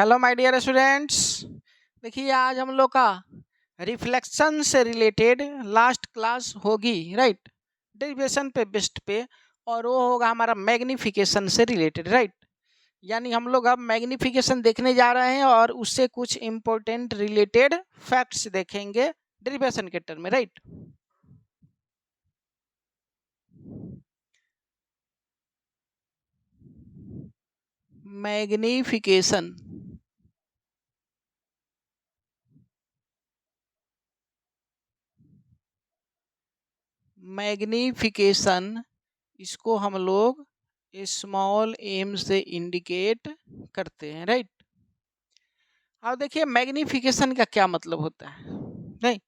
Hello my dear students. देखिए आज हम लोग का रिफ्लेक्शन से रिलेटेड लास्ट क्लास होगी, राइट। डेरिवेशन पे बेस्ट पे, और वो होगा हमारा मैग्निफिकेशन से रिलेटेड, राइट। यानी हम लोग अब मैग्निफिकेशन देखने जा रहे हैं और उससे कुछ इम्पोर्टेंट रिलेटेड फैक्ट्स देखेंगे डेरिवेशन के टर्म में, राइट। मैग्निफिकेशन मैग्निफिकेशन इसको हम लोग स्मॉल एम से इंडिकेट करते हैं, राइट। अब देखिए मैग्निफिकेशन का क्या मतलब होता है, नहीं।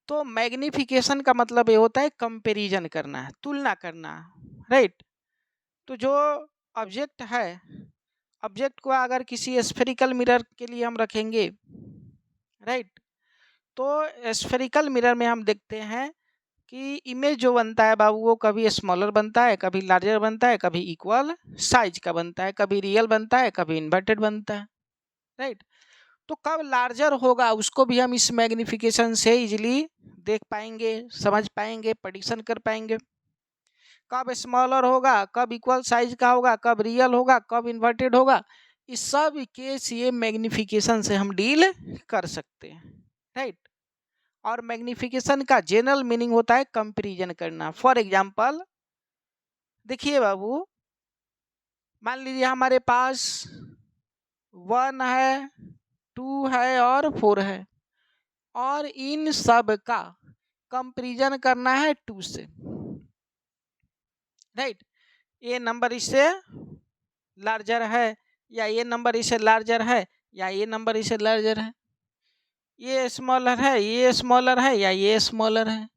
तो मैग्निफिकेशन का मतलब ये होता है कंपैरिजन करना है, तुलना करना है, राइट। तो जो ऑब्जेक्ट है, ऑब्जेक्ट को अगर किसी स्फेरिकल मिरर के लिए हम रखेंगे, राइट, तो स्फेरिकल मिरर में हम देखते हैं कि इमेज जो बनता है बाबू वो कभी स्मॉलर बनता है, कभी लार्जर बनता है, कभी इक्वल साइज का बनता है, कभी रियल बनता है, कभी इन्वर्टेड बनता है, राइट। तो कब लार्जर होगा उसको भी हम इस मैग्निफिकेशन से इजीली देख पाएंगे, समझ पाएंगे, प्रेडिक्शन कर पाएंगे। कब स्मॉलर होगा, कब इक्वल साइज का होगा, कब रियल होगा, कब इन्वर्टेड होगा, इस सब केस ये मैग्निफिकेशन से हम डील कर सकते हैं, राइट। और मैग्निफिकेशन का जनरल मीनिंग होता है कंपैरिजन करना। फॉर एग्जांपल देखिए बाबू, मान लीजिए हमारे पास 1 है, 2 है और 4 है, और इन सब का कंपैरिजन करना है 2 से, राइट। ये नंबर इससे लार्जर है, या ये नंबर इससे लार्जर है, या ये नंबर इससे लार्जर है। ये स्मॉलर है, ये स्मॉलर है, या ये स्मॉलर है।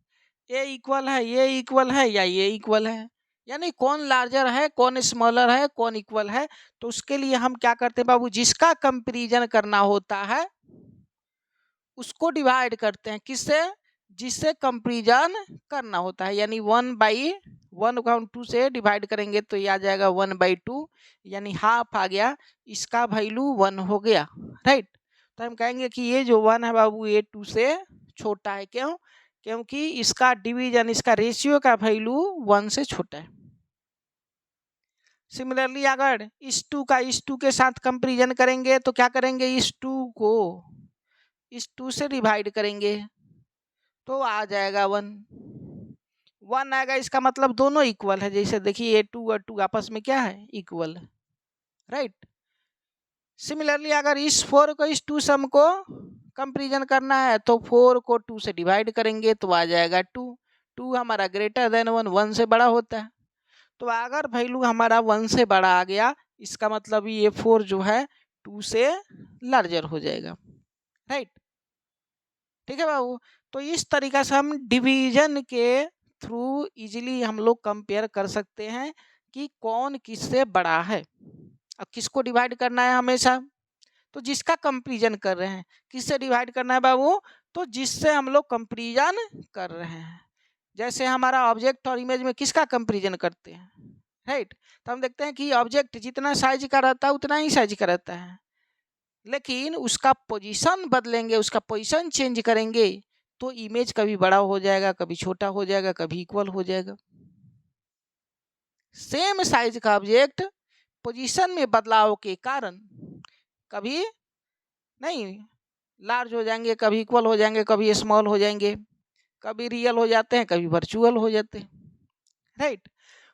ये इक्वल है, ये इक्वल है, या ये इक्वल है। यानी कौन लार्जर है, कौन स्मॉलर है, कौन इक्वल है। तो उसके लिए हम क्या करते हैं बाबू, जिसका कंपैरिजन करना होता है उसको डिवाइड करते हैं किससे, जिससे कंपैरिजन करना होता है। यानी 1/1 से डिवाइड करेंगे तो ये आ जाएगा 1/2, यानी हाफ आ गया, इसका वैल्यू 1 हो गया, राइट। तो हम कहेंगे कि ये जो 1 है बाबू ये 2 से छोटा है। क्यों? क्योंकि इसका डिवीजन, इसका रेशियो का वैल्यू 1 से छोटा है। सिमिलरली अगर इस 2 का इस 2 के साथ कंपैरिजन करेंगे तो क्या करेंगे, इस 2 को इस 2 से डिवाइड करेंगे तो आ जाएगा 1 आएगा। इसका मतलब दोनों इक्वल है। जैसे देखिए ये 2 और 2 आपस में क्या है, इक्वल है, राइट। सिमिलरली अगर इस 4 को इस 2 सम को कंपैरिजन करना है तो 4 को 2 से डिवाइड करेंगे तो आ जाएगा 2 हमारा ग्रेटर देन 1 से बड़ा होता है। तो अगर वैल्यू हमारा 1 से बड़ा आ गया, इसका मतलब ये 4 जो है 2 से लार्जर हो जाएगा, राइट। ठीक है बाबू। तो इस तरीका से हम डिवीजन के थ्रू इजीली हम लोग कंपेयर कर सकते हैं कि कौन किससे बड़ा है। अब किसको डिवाइड करना है हमेशा, तो जिसका कंपैरिजन कर रहे हैं। किससे डिवाइड करना है बाबू, तो जिससे हम लोग कंपैरिजन कर रहे हैं। जैसे हमारा ऑब्जेक्ट और इमेज में किसका कंपैरिजन करते हैं, राइट। तो हम देखते हैं कि ऑब्जेक्ट जितना साइज का रहता है उतना ही साइज का रहता है, लेकिन उसका पोजीशन बदलेंगे, उसका पोजीशन चेंज करेंगे तो इमेज कभी बड़ा हो जाएगा, कभी छोटा हो जाएगा, कभी इक्वल हो जाएगा। सेम साइज का ऑब्जेक्ट पोजीशन में बदलाव के कारण कभी नहीं लार्ज हो जाएंगे, कभी इक्वल हो जाएंगे, कभी स्मॉल हो जाएंगे, कभी रियल हो जाते हैं, कभी वर्चुअल हो जाते हैं, राइट।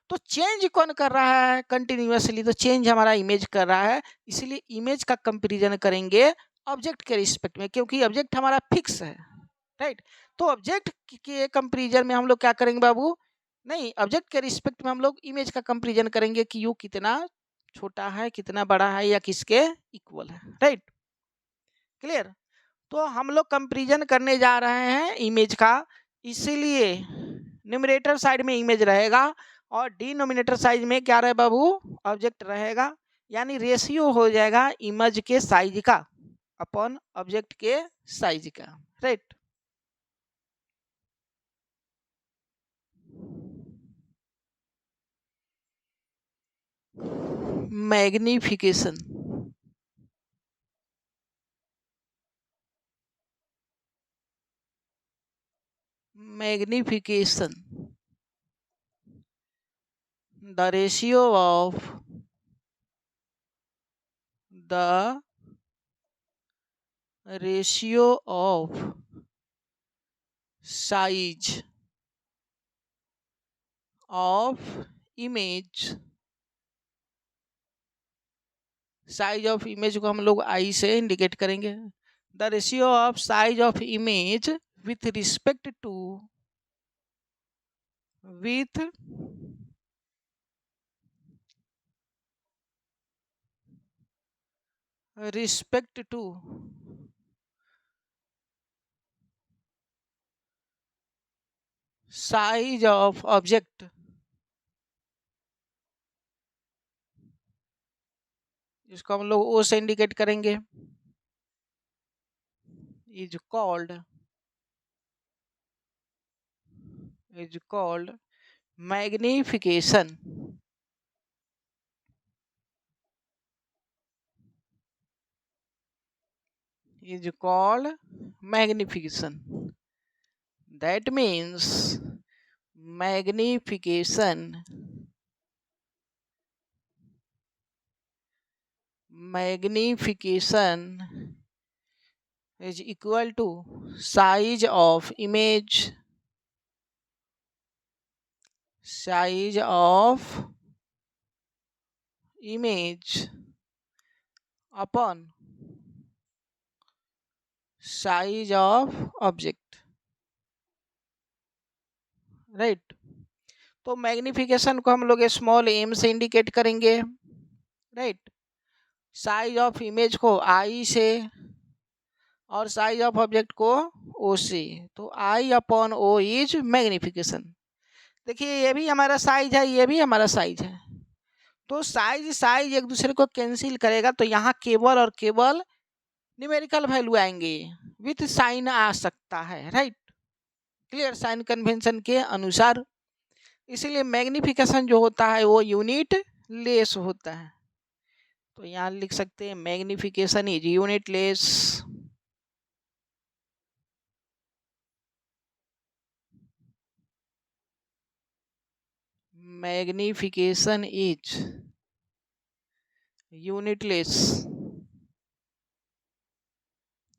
तो चेंज कौन कर रहा है कंटिन्यूअसली, तो चेंज हमारा इमेज कर रहा है। इसलिए इमेज का कंपैरिजन करेंगे ऑब्जेक्ट के रिस्पेक्ट में, क्योंकि ऑब्जेक्ट हमारा फिक्स है, राइट। तो ऑब्जेक्ट के कंपैरिजन में हम लोग क्या करेंगे बाबू, नहीं, ऑब्जेक्ट के रिस्पेक्ट में हम लोग इमेज का कंपैरिजन करेंगे कि वो कितना छोटा है, कितना बड़ा है, या किसके इक्वल है, राइट। क्लियर। तो हम लोग कंपैरिजन करने जा रहे हैं इमेज का, इसीलिए न्यूमरेटर साइड में इमेज रहेगा और डिनोमिनेटर साइज में क्या रहे बाबू, ऑब्जेक्ट रहेगा। यानी रेशियो हो जाएगा इमेज के साइज का अपॉन ऑब्जेक्ट के साइज का, right. Magnification magnification, the ratio of the ratio of size of image, size of image को हम लोग आई से इंडिकेट करेंगे, the ratio of size of image with respect to, with respect to size of object, इसको हम लोग O से indicate करेंगे, is called magnification, is called magnification. That means magnification is equal to size of image, size of image upon size of object, right. तो magnification को हम लोग small M से इंडिकेट करेंगे, राइट। साइज ऑफ इमेज को आई से और size of object को ओ से, तो I upon O is magnification. देखिए ये भी हमारा साइज है, ये भी हमारा साइज है, तो साइज साइज एक दूसरे को कैंसिल करेगा, तो यहाँ केवल और केवल न्यूमेरिकल वैल्यू आएंगे, विथ साइन आ सकता है, राइट, क्लियर, साइन कन्वेंशन के अनुसार। इसीलिए मैग्निफिकेशन जो होता है वो यूनिट लेस होता है, तो यहाँ लिख सकते हैं magnification is unit less, magnification is unitless,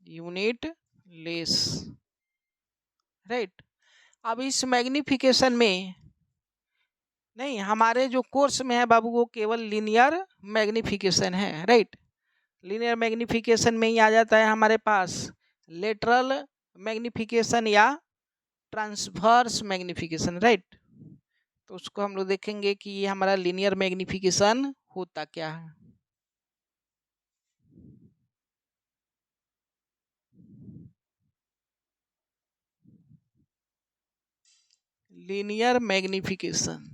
unitless, right. अब इस मैग्निफिकेशन में नहीं, हमारे जो कोर्स में है बाबू वो केवल लीनियर मैग्निफिकेशन है, राइट। लीनियर मैग्निफिकेशन में ही आ जाता है हमारे पास लेटरल मैग्निफिकेशन या ट्रांसवर्स मैग्निफिकेशन, राइट। तो उसको हम लोग देखेंगे कि ये हमारा लीनियर मैग्निफिकेशन होता क्या है। लीनियर मैग्निफिकेशन,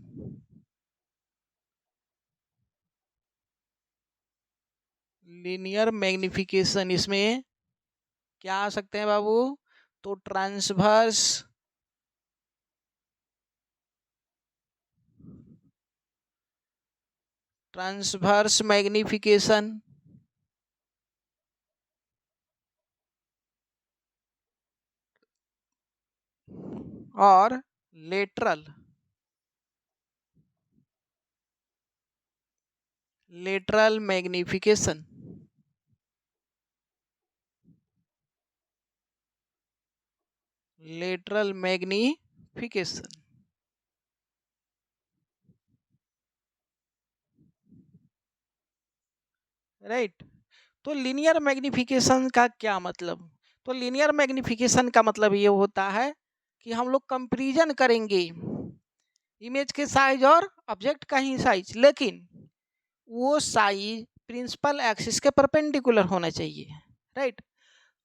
लीनियर मैग्निफिकेशन इसमें क्या आ सकते हैं बाबू, तो ट्रांसवर्स मैग्निफिकेशन और lateral magnification, lateral magnification, right. तो लीनियर मैग्निफिकेशन का क्या मतलब, तो लीनियर मैग्निफिकेशन का मतलब ये होता है कि हम लोग कंपैरिजन करेंगे इमेज के साइज और ऑब्जेक्ट का ही साइज, लेकिन वो साइज प्रिंसिपल एक्सिस के परपेंडिकुलर होना चाहिए, राइट।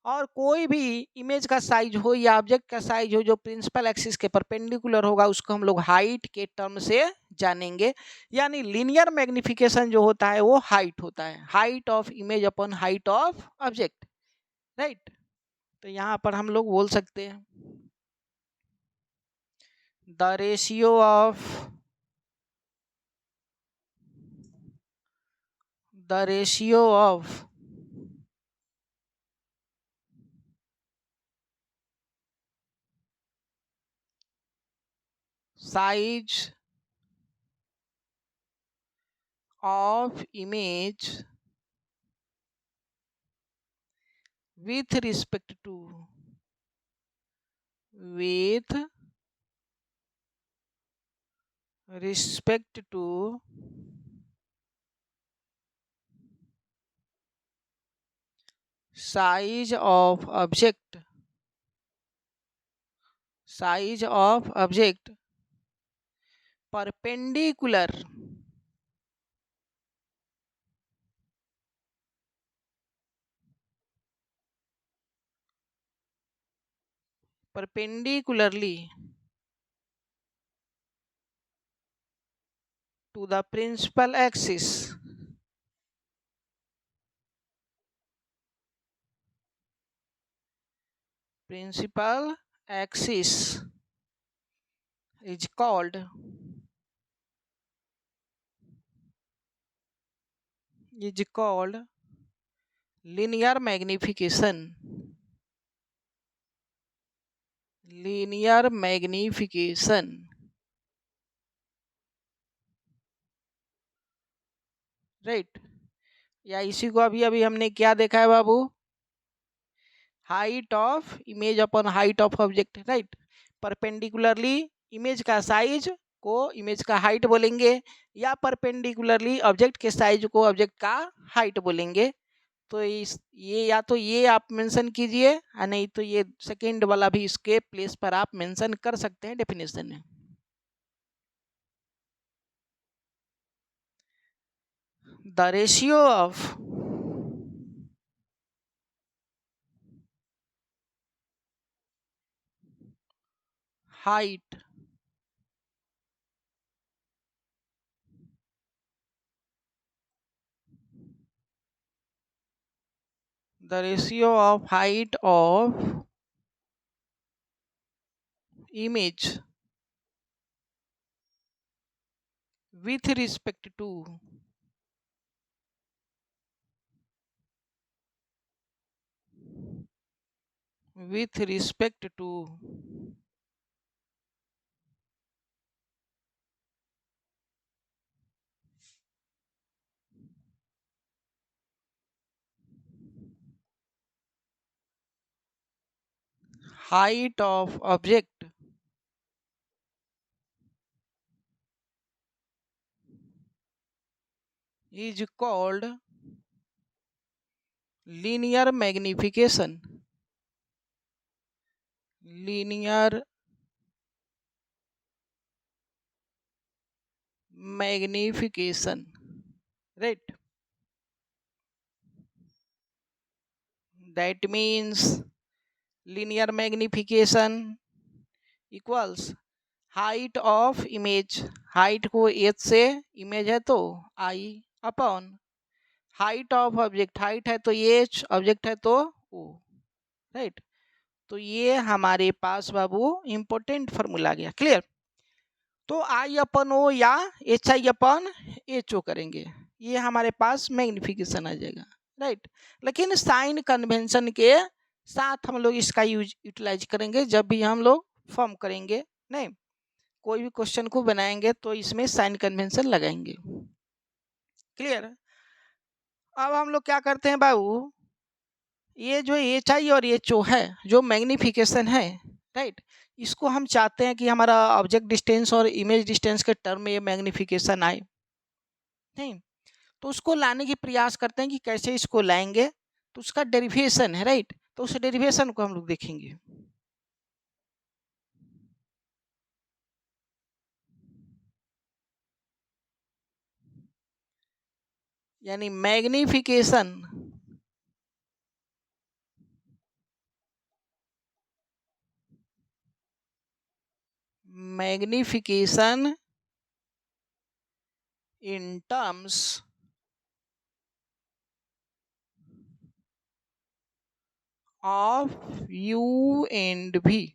और कोई भी इमेज का साइज हो या ऑब्जेक्ट का साइज हो जो प्रिंसिपल एक्सिस के परपेंडिकुलर होगा उसको हम लोग हाइट के टर्म से जानेंगे। यानी लीनियर मैग्निफिकेशन जो होता है वो हाइट होता है, height of image upon height of object, right. तो यहाँ पर हम लोग बोल सकते हैं the ratio of size of image with respect to with respect to size of object perpendicular perpendicularly to the principal axis is called linear magnification. Linear magnification. Right या इसी को अभी अभी हमने क्या देखा है बाबू, height of image upon height of object, right. Perpendicularly image का साइज को इमेज का हाइट बोलेंगे, या परपेंडिकुलरली ऑब्जेक्ट के साइज को ऑब्जेक्ट का हाइट बोलेंगे। तो इस ये या तो ये आप मेंशन कीजिए, या नहीं तो ये सेकंड वाला भी इसके प्लेस पर आप मेंशन कर सकते हैं डेफिनेशन में। The ratio of height the ratio of height of image with respect to height of object is called linear magnification. Linear magnification, right? That means linear magnification equals height of image, height को H से, image है तो I, upon height of object, height है तो H, object है तो ओ, right. तो ये हमारे पास बाबू इंपॉर्टेंट फॉर्मूला गया, क्लियर। तो आई अपन ओ या एच आई अपन एच ओ करेंगे, ये हमारे पास मैग्निफिकेशन आ जाएगा, राइट। लेकिन साइन कन्वेंशन के साथ हम लोग इसका यूटिलाइज करेंगे जब भी हम लोग फॉर्म करेंगे, नहीं कोई भी क्वेश्चन को बनाएंगे तो इसमें साइन कन्वेंशन लगाएंगे, क्लियर। अब हम लोग क्या करते हैं बाबू, ये जो एच आई और एच ओ है, जो मैग्निफिकेशन है, राइट, इसको हम चाहते हैं कि हमारा ऑब्जेक्ट डिस्टेंस और इमेज डिस्टेंस के टर्म में ये मैग्निफिकेशन आए, नहीं तो उसको लाने की प्रयास करते हैं कि कैसे इसको लाएंगे, तो उसका डेरिवेशन है, राइट। तो उस डेरिवेशन को हम लोग देखेंगे। यानी magnification in terms of u and v,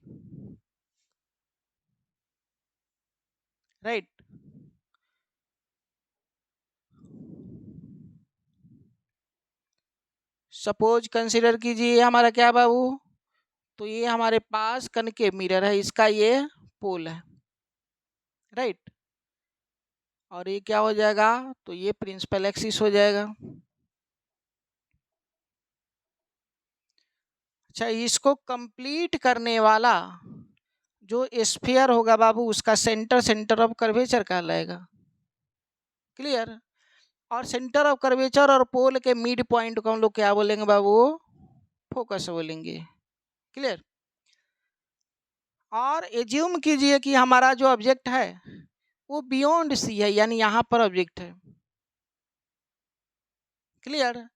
right। Suppose consider कीजिए हमारा क्या बाबू, तो ये हमारे पास कनकेव मिरर है, इसका ये पोल है, राइट। और ये क्या हो जाएगा, तो ये प्रिंसिपल एक्सिस हो जाएगा। अच्छा, इसको कंप्लीट करने वाला जो स्फीयर होगा बाबू, उसका सेंटर ऑफ कर्वेचर कहलाएगा। क्लियर। और सेंटर ऑफ कर्वेचर और पोल के मिड पॉइंट को हम लोग क्या बोलेंगे बाबू, फोकस बोलेंगे। क्लियर। और एज्यूम कीजिए कि हमारा जो ऑब्जेक्ट है वो बियॉन्ड सी है, यानी यहाँ पर ऑब्जेक्ट है। क्लियर।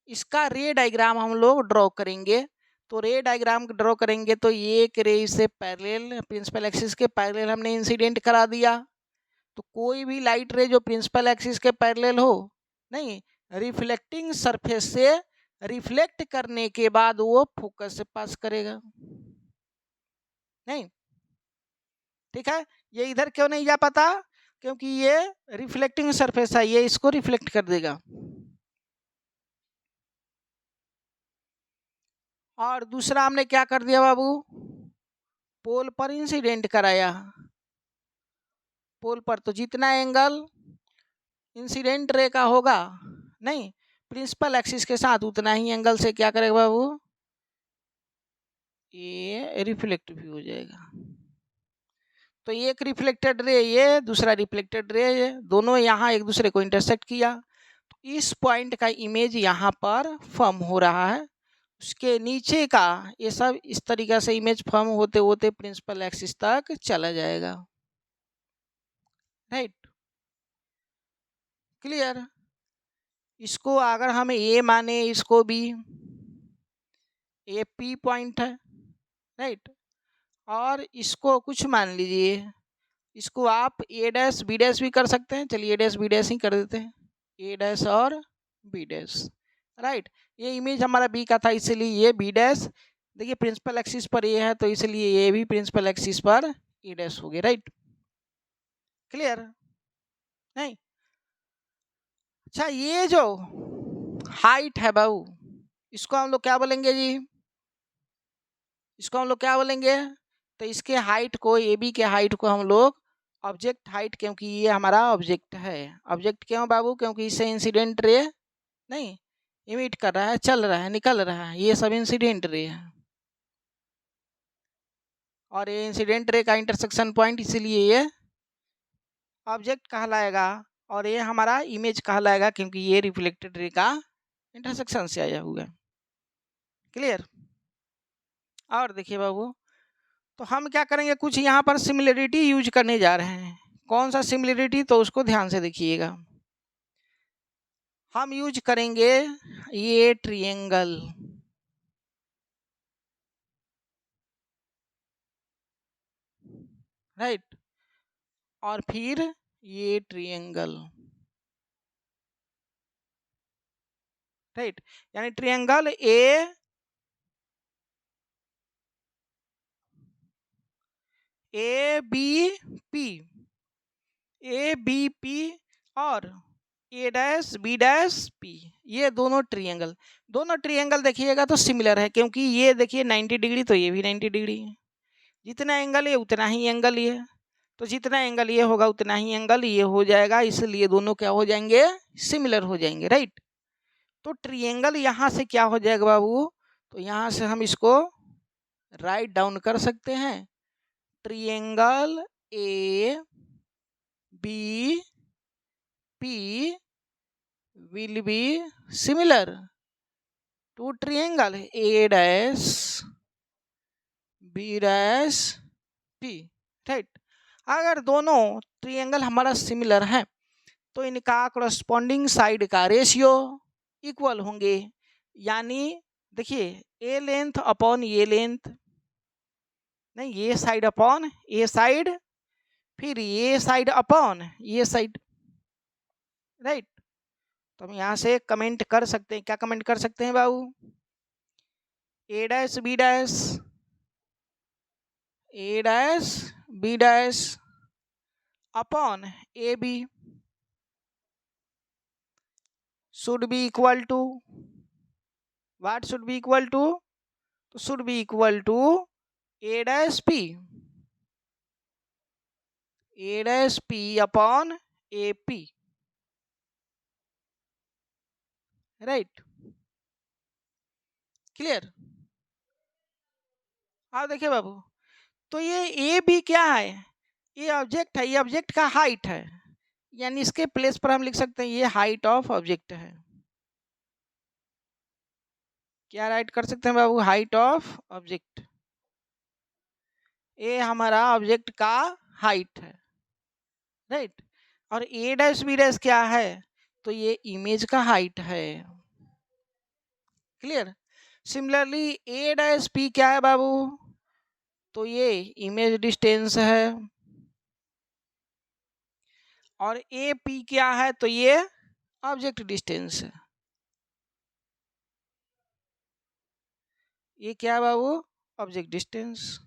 इसका रे डायग्राम हम लोग ड्रॉ करेंगे। तो रे डायग्राम ड्रॉ करेंगे तो ये एक रे से पैरेलल, प्रिंसिपल एक्सिस के पैरेलल हमने इंसिडेंट करा दिया। तो कोई भी लाइट रे जो प्रिंसिपल एक्सिस के पैरेलल हो, नहीं, रिफ्लेक्टिंग सरफेस से रिफ्लेक्ट करने के बाद वो फोकस से पास करेगा। नहीं, ठीक है। ये इधर क्यों नहीं जा पाता, क्योंकि ये रिफ्लेक्टिंग सरफेस है, ये इसको रिफ्लेक्ट कर देगा। और दूसरा हमने क्या कर दिया बाबू, पोल पर इंसिडेंट कराया। पोल पर तो जितना एंगल इंसिडेंट रे का होगा, नहीं, प्रिंसिपल एक्सिस के साथ उतना ही एंगल से क्या करेगा बाबू, ये रिफ्लेक्ट भी हो जाएगा। तो एक रिफ्लेक्टेड रे ये, दूसरा रिफ्लेक्टेड रे ये, दोनों यहाँ एक दूसरे को इंटरसेक्ट किया। तो इस पॉइंट का इमेज यहाँ पर फॉर्म हो रहा है। उसके नीचे का ये सब इस तरीके से इमेज फॉर्म होते होते प्रिंसिपल एक्सिस तक चला जाएगा। राइट। क्लियर। इसको अगर हम ए माने, इसको भी ए पी पॉइंट है। राइट। और इसको कुछ मान लीजिए, इसको आप ए डैश बी डैश भी कर सकते हैं। चलिए ए डैश बी डैश ही कर देते हैं, ए डैश और बी डैश। राइट। ये इमेज हमारा बी का था, इसलिए ये बी डैश, देखिए प्रिंसिपल एक्सिस पर ये है तो इसलिए ये भी प्रिंसिपल एक्सिस पर ए डैश हो गया। राइट। क्लियर। नहीं। अच्छा, ये जो हाइट है बाबू, इसको हम लोग क्या बोलेंगे जी, इसको हम लोग क्या बोलेंगे, तो इसके हाइट को, ए बी के हाइट को हम लोग ऑब्जेक्ट हाइट, क्योंकि ये हमारा ऑब्जेक्ट है। ऑब्जेक्ट क्यों बाबू, क्योंकि इससे इंसिडेंट रे, नहीं, इमिट कर रहा है, चल रहा है, निकल रहा है, ये सब इंसिडेंट रे है। और ये इंसिडेंट रे का इंटरसेक्शन पॉइंट, इसीलिए ये ऑब्जेक्ट कहलाएगा। और ये हमारा इमेज कहलाएगा, क्योंकि ये रिफ्लेक्टेड रे का इंटरसेक्शन से आया हुआ है। क्लियर। और देखिए बाबू, तो हम क्या करेंगे, कुछ यहाँ पर सिमिलरिटी यूज करने जा रहे हैं। कौन सा सिमिलरिटी, तो उसको ध्यान से देखिएगा। हम यूज करेंगे ये ट्रायंगल। राइट। और फिर ये ट्रायंगल। राइट। यानी triangle A B P, A B P और A dash B dash P, ये दोनों ट्रायंगल देखिएगा तो सिमिलर है, क्योंकि ये देखिए 90 डिग्री, तो ये भी 90 डिग्री है। जितना एंगल है उतना ही एंगल ये, तो जितना एंगल ये होगा उतना ही एंगल ये हो जाएगा, इसलिए दोनों क्या हो जाएंगे, सिमिलर हो जाएंगे। राइट। तो ट्रायंगल यहाँ से क्या हो जाएगा बाबू, तो यहाँ से हम इसको राइट डाउन कर सकते हैं, triangle A B P will be similar to triangle A dash B dash P। Right. अगर दोनों ट्रायंगल हमारा सिमिलर है तो इनका करस्पॉन्डिंग साइड का रेशियो इक्वल होंगे। यानी देखिए, ए लेंथ अपॉन ये लेंथ, नहीं, ये साइड अपॉन ये साइड, फिर ये साइड अपॉन ये साइड। राइट। तो हम यहाँ से कमेंट कर सकते हैं, क्या कमेंट कर सकते हैं बाबू, A dash B dash, A dash B dash upon A B should be equal to, what should be equal to, तो should be equal to A dash P. A dash P upon A P, right, clear. आप देखिए बाबू, तो ये A B क्या है, ये object है, ये ऑब्जेक्ट का हाइट है, यानी इसके प्लेस पर हम लिख सकते हैं ये हाइट ऑफ ऑब्जेक्ट है। क्या राइट कर सकते हैं बाबू, हाइट ऑफ ऑब्जेक्ट। ये हमारा ऑब्जेक्ट का हाइट है, राइट। और ए डैश बी डैश क्या है, तो ये इमेज का हाइट है, क्लियर। सिमिलरली ए डैश पी क्या है बाबू, तो ये इमेज डिस्टेंस है, और ए पी क्या है, तो ये ऑब्जेक्ट डिस्टेंस है। ये क्या है बाबू, object distance,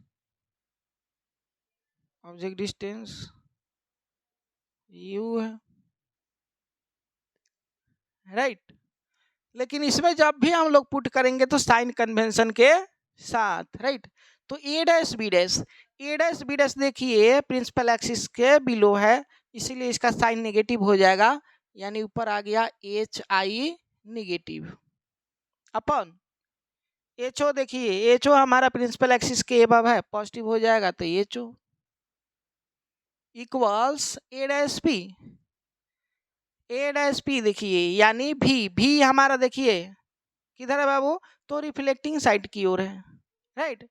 object distance U है, राइट। लेकिन इसमें जब भी हम लोग पुट करेंगे तो साइन कन्वेंशन के साथ, राइट। तो ए dash B dash, A dash B dash देखिए प्रिंसिपल एक्सिस के बिलो है, इसीलिए इसका साइन नेगेटिव हो जाएगा, यानी ऊपर आ गया H I negative upon H O. देखिए एच ओ हमारा प्रिंसिपल एक्सिस के एबव है, पॉजिटिव हो जाएगा, तो H O equals A dash P, A dash P देखिए यानी भी हमारा देखिए किधर है बाबू, तो रिफ्लेक्टिंग साइड की ओर है, राइट,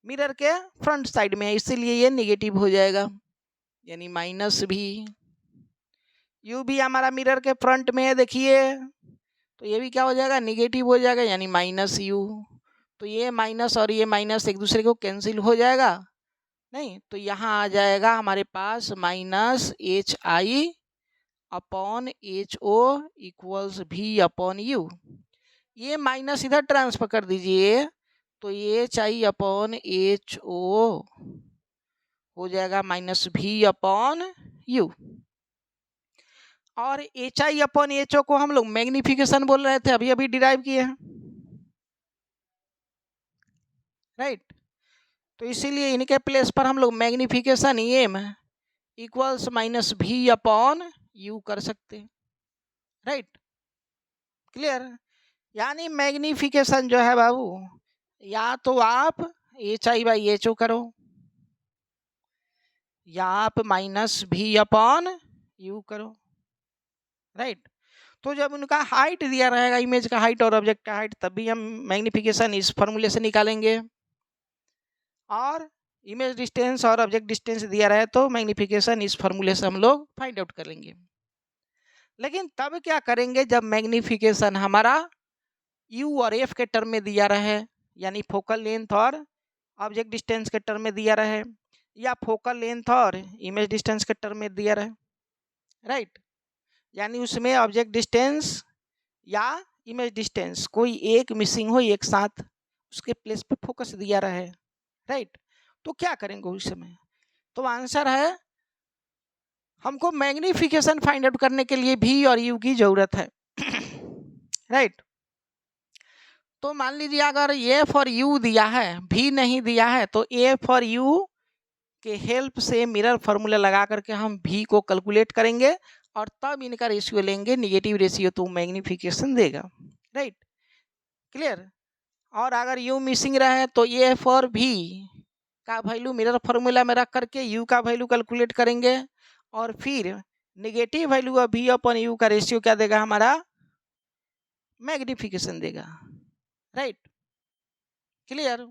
मिरर के फ्रंट साइड में है, इसीलिए ये नेगेटिव हो जाएगा, यानी माइनस भी। यू भी हमारा मिरर के फ्रंट में है देखिए, तो ये भी क्या हो जाएगा, निगेटिव हो जाएगा, यानी माइनस यू। तो ये माइनस और ये माइनस एक दूसरे को कैंसिल हो जाएगा, नहीं, तो यहाँ आ जाएगा हमारे पास minus H I upon H O equals V upon U. ये माइनस इधर ट्रांसफर कर दीजिए, तो ये H I upon H O हो जाएगा माइनस भी अपॉन यू। और H I upon H O को हम लोग मैग्निफिकेशन बोल रहे थे, अभी अभी डिराइव किए हैं, राइट। तो इसीलिए इनके प्लेस पर हम लोग magnification M equals minus V upon you कर सकते हैं, राइट, क्लियर। यानी मैग्निफिकेशन जो है बाबू, या तो आप H I by H O करो, या आप माइनस भी अपॉन यू करो, राइट। तो जब उनका हाइट दिया रहेगा, इमेज का हाइट और ऑब्जेक्ट का हाइट, तब भी हम मैग्निफिकेशन इस फॉर्मूले से निकालेंगे, और इमेज डिस्टेंस और ऑब्जेक्ट डिस्टेंस दिया रहे तो मैग्निफिकेशन इस फॉर्मूले से हम लोग फाइंड आउट करेंगे। लेकिन तब क्या करेंगे जब मैग्निफिकेशन हमारा यू और एफ के टर्म में दिया रहे, यानी फोकल लेंथ और ऑब्जेक्ट डिस्टेंस के टर्म में दिया रहे, या फोकल लेंथ और इमेज डिस्टेंस के टर्म में दिया रहे, राइट। यानी उसमें ऑब्जेक्ट डिस्टेंस या इमेज डिस्टेंस कोई एक मिसिंग हो एक साथ, उसके प्लेस पे फोकस दिया रहे, राइट। तो क्या करेंगे उस समय, तो आंसर है हमको मैग्निफिकेशन फाइंड आउट करने के लिए भी और यू की जरूरत है, राइट। तो मान लीजिए अगर ए फॉर यू दिया है, भी नहीं दिया है, तो ए फॉर यू के हेल्प से मिरर फार्मूला लगा करके हम भी को कैलकुलेट करेंगे, और तब इनका रेशियो लेंगे, निगेटिव रेशियो तो मैग्निफिकेशन देगा, राइट, क्लियर। और अगर यू मिसिंग रहे तो ए फॉर भी का वैल्यू मिरर फार्मूला में रख करके यू का वैल्यू कैलकुलेट करेंगे, और फिर निगेटिव वैल्यू ऑफ भी अपॉन यू का रेशियो क्या देगा, हमारा मैग्निफिकेशन देगा, राइट, क्लियर।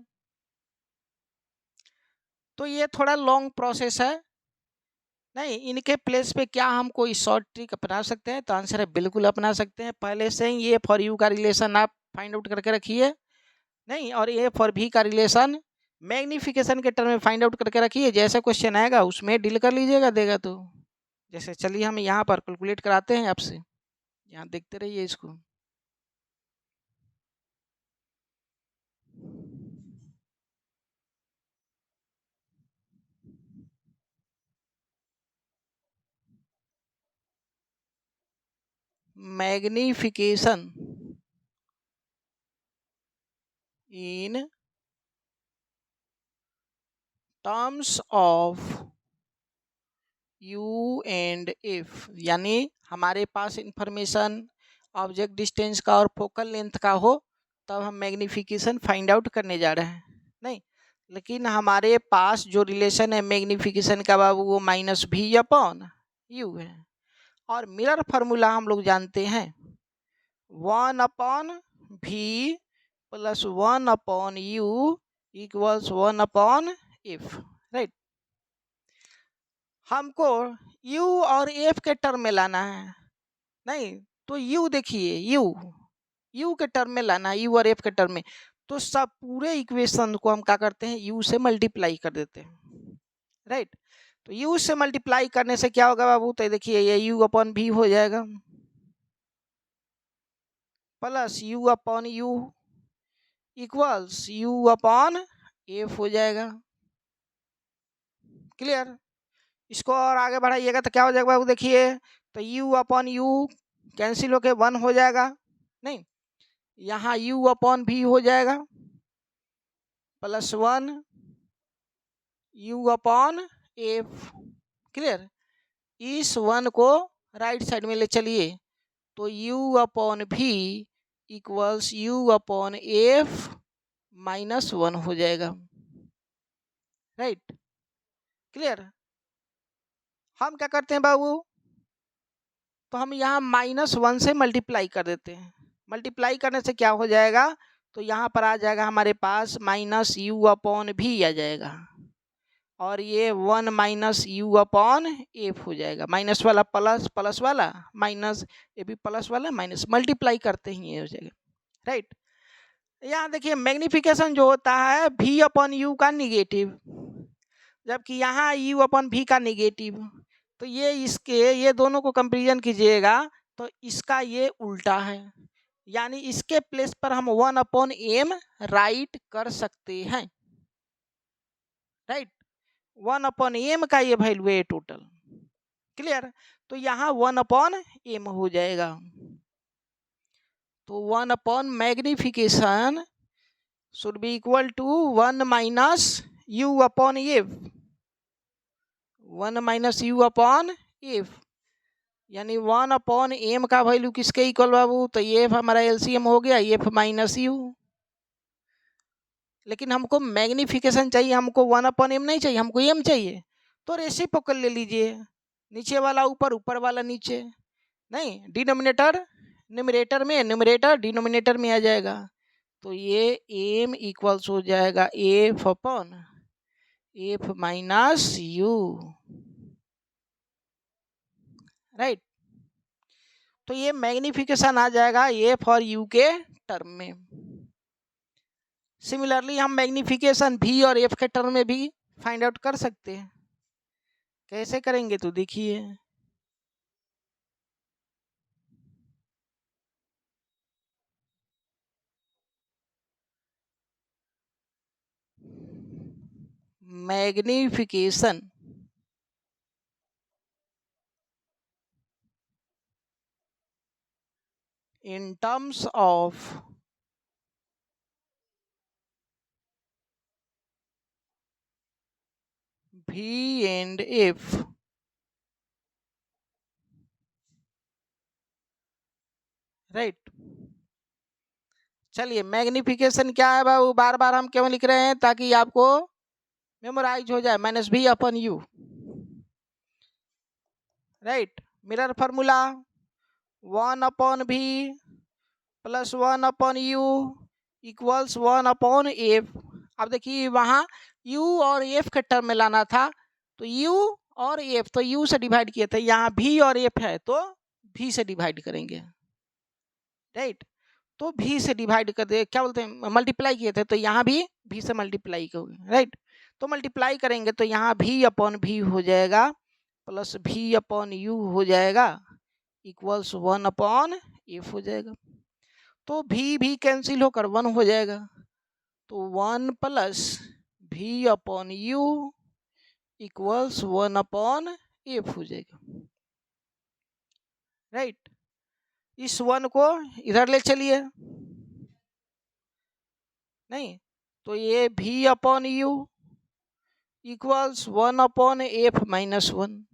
तो ये थोड़ा लॉन्ग प्रोसेस है, नहीं इनके प्लेस पे क्या हम कोई शॉर्ट ट्रिक अपना सकते हैं, तो आंसर है बिल्कुल अपना सकते हैं। पहले से ही ये फॉर यू का रिलेशन आप फाइंड आउट करके रखिए, नहीं, और ये फॉर भी का रिलेशन मैग्निफिकेशन के टर्म में फाइंड आउट करके रखिए, जैसा क्वेश्चन आएगा उसमें डील कर लीजिएगा, देगा तो। जैसे चलिए हम यहाँ पर कैलकुलेट कराते हैं आपसे, यहाँ देखते रहिए इसको। Magnification in terms of you and F, यानी हमारे पास इंफॉर्मेशन ऑब्जेक्ट डिस्टेंस का और फोकल लेंथ का हो तब हम मैग्नीफिकेशन फाइंड आउट करने जा रहे हैं, नहीं। लेकिन हमारे पास जो रिलेशन है मैग्नीफिकेशन का बाबू वो -v/u है, और मिरर फार्मूला हम लोग जानते हैं 1/v + 1/u = 1/f, राइट। हमको u और f के टर्म में लाना है, नहीं तो u देखिए u के टर्म में लाना है, u और f के टर्म में, तो सब पूरे इक्वेशन को हम क्या करते हैं u से मल्टीप्लाई कर देते हैं, राइट। तो u से मल्टीप्लाई करने से क्या होगा बाबू, तो देखिए ये u/v हो जाएगा प्लस u/u इक्वल्स u/f हो जाएगा, क्लियर। इसको और आगे बढ़ाइएगा तो क्या हो जाएगा बाबू, देखिए तो u/u कैंसिल होके 1 हो जाएगा, नहीं, यहाँ u/v हो जाएगा प्लस 1 u/f, क्लियर। इस 1 को राइट साइड में ले चलिए तो u/v इक्वल्स u/f -1 हो जाएगा, राइट, क्लियर। हम क्या करते हैं बाबू, तो हम यहाँ -1 से मल्टीप्लाई कर देते हैं, मल्टीप्लाई करने से क्या हो जाएगा, तो यहाँ पर आ जाएगा हमारे पास -u/v आ जाएगा, और ये 1 - u/f हो जाएगा, माइनस वाला प्लस, प्लस वाला माइनस, ये भी प्लस वाला माइनस, मल्टीप्लाई करते ही ये हो जाएगा, राइट। यहाँ देखिए मैग्निफिकेशन जो होता है v/u का निगेटिव, जबकि यहाँ u/v का निगेटिव, तो ये दोनों को कंपेरिजन कीजिएगा तो इसका ये उल्टा है, यानी इसके प्लेस पर हम 1/m राइट कर सकते हैं, राइट। 1/m का ये वैल्यू है टोटल, क्लियर। तो यहाँ 1/m हो जाएगा, तो 1/ magnification should be equal to 1 - u/f, 1 - u/f, यानी 1/m का वैल्यू किसके इक्वल बाबू, तो ये हमारा एलसीएम हो गया f - u, लेकिन हमको मैग्निफिकेशन चाहिए, हमको 1/m नहीं चाहिए, हमको m चाहिए, तो रेसिप्रोकल ले लीजिए, नीचे वाला ऊपर, ऊपर वाला नीचे, नहीं, डिनोमिनेटर न्यूमरेटर में, न्यूमरेटर डिनोमिनेटर में आ जाएगा, तो ये m इक्वल्स हो जाएगा f/f -u, राइट। तो ये मैग्निफिकेशन आ जाएगा f और u के टर्म में। सिमिलरली हम मैग्निफिकेशन v और f के टर्म में भी फाइंड आउट कर सकते हैं, कैसे करेंगे तो देखिए, magnification in terms of v and f, right. चलिए मैग्निफिकेशन क्या है बाबू, बार बार हम क्यों लिख रहे हैं, ताकि आपको मेमोराइज हो जाए, -v/u, right. Mirror formula 1/v + 1/u equals 1/f। अब देखिए वहाँ u और f के टर्म में लाना था, तो u और f तो u से डिवाइड किए थे, यहाँ v और f है तो v से डिवाइड करेंगे, राइट। तो v से डिवाइड कर दे, क्या बोलते हैं, मल्टीप्लाई किए थे, तो यहाँ भी v से मल्टीप्लाई करोगे, राइट। तो मल्टीप्लाई करेंगे तो यहाँ v/v हो जाएगा प्लस v/u हो जाएगा इक्वल्स 1/f हो जाएगा, तो v कैंसिल होकर 1 हो जाएगा, तो 1 + v/u इक्वल्स 1/f हो जाएगा, राइट। इस 1 को इधर ले चलिए, नहीं, तो ये v/u इक्वल्स 1/f -1,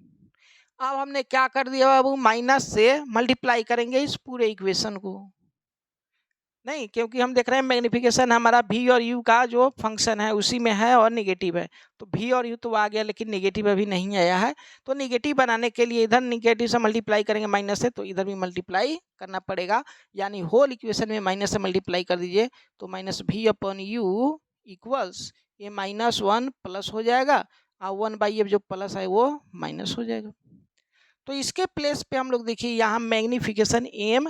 अब हमने क्या कर दिया बाबू, माइनस से मल्टीप्लाई करेंगे इस पूरे इक्वेशन को, नहीं, क्योंकि हम देख रहे हैं मैग्निफिकेशन हमारा v और u का जो फंक्शन है उसी में है और निगेटिव है, तो v और u तो आ गया लेकिन निगेटिव अभी नहीं आया है, तो निगेटिव बनाने के लिए इधर निगेटिव से मल्टीप्लाई करेंगे माइनस से, तो इधर भी मल्टीप्लाई करना पड़ेगा, यानी होल इक्वेशन में माइनस से मल्टीप्लाई कर दीजिए, तो minus v upon you equals ये -1 प्लस हो जाएगा और 1/f जो प्लस है वो माइनस हो जाएगा। तो इसके प्लेस पे हम लोग देखिए यहाँ मैग्निफिकेशन एम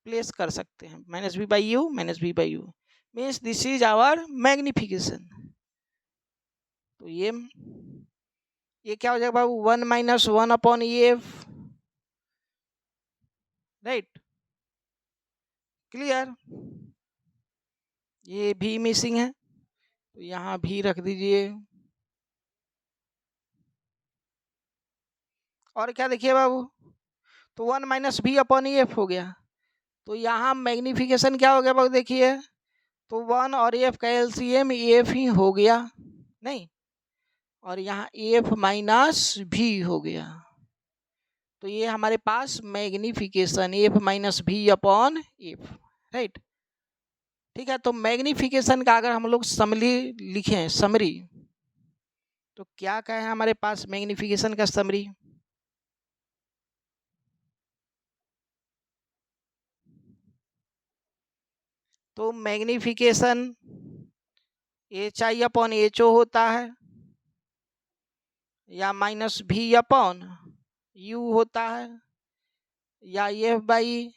प्लेस कर सकते हैं, -v/u means this is our magnification. तो ये क्या हो जाएगा बाबू, 1 - 1 अपॉन एफ, राइट, क्लियर। ये भी मिसिंग है तो यहाँ भी रख दीजिए, और क्या देखिए बाबू, तो 1 - v अपॉन एफ हो गया, तो यहाँ मैग्निफिकेशन क्या हो गया बाबू देखिए, तो 1 और एफ का एलसीएम एफ ही हो गया, नहीं, और यहाँ एफ माइनस भी हो गया, तो ये हमारे पास magnification F minus V upon F, right, ठीक है। तो मैग्निफिकेशन का अगर हम लोग समरी लिखें, समरी, तो क्या क्या है हमारे पास मैग्निफिकेशन का समरी, तो magnification H I upon H O होता है, या माइनस भी अपॉन यू होता है, या F by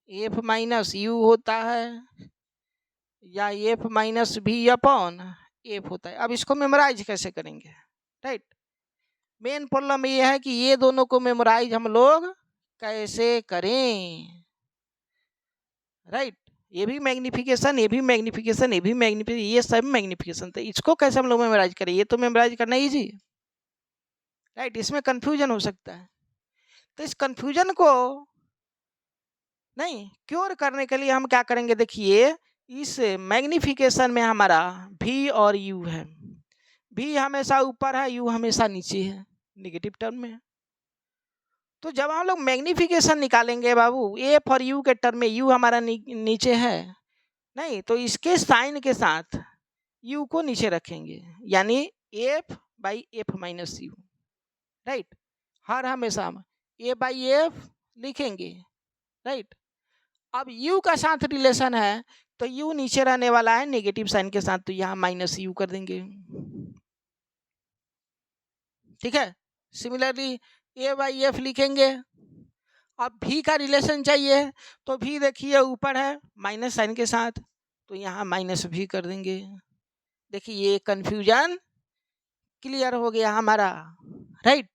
F minus you होता है, या F minus V upon F होता है। अब इसको मेमोराइज कैसे करेंगे, राइट, मेन प्रॉब्लम ये है कि ये दोनों को मेमोराइज हम लोग कैसे करें, राइट, ये भी मैग्निफिकेशन, ये भी मैग्निफिकेशन, ये भी मैग्निफिकेशन, ये सब मैग्निफिकेशन, तो इसको कैसे हम लोग मेमोराइज करें, ये तो मेमोराइज करना ईजी, राइट, इसमें कंफ्यूजन हो सकता है, तो इस कंफ्यूजन को नहीं क्योर करने के लिए हम क्या करेंगे, देखिए इस मैग्निफिकेशन में हमारा v और u है, v हमेशा ऊपर है, u हमेशा नीचे है नेगेटिव टर्म में, तो जब हम लोग मैग्निफिकेशन निकालेंगे बाबू एफ और u के टर्म में u हमारा नीचे है, नहीं, तो इसके साइन के साथ u को नीचे रखेंगे, यानी f by F minus U, right, हर हमेशा हम a बाई एफ लिखेंगे, राइट। अब u का साथ रिलेशन है तो u नीचे रहने वाला है नेगेटिव साइन के साथ, तो यहाँ माइनस यू कर देंगे, ठीक है। सिमिलरली a बाई एफ लिखेंगे, अब v का रिलेशन चाहिए तो v देखिए ऊपर है माइनस साइन के साथ, तो यहाँ माइनस भी कर देंगे, देखिए ये कंफ्यूजन क्लियर हो गया हमारा, राइट,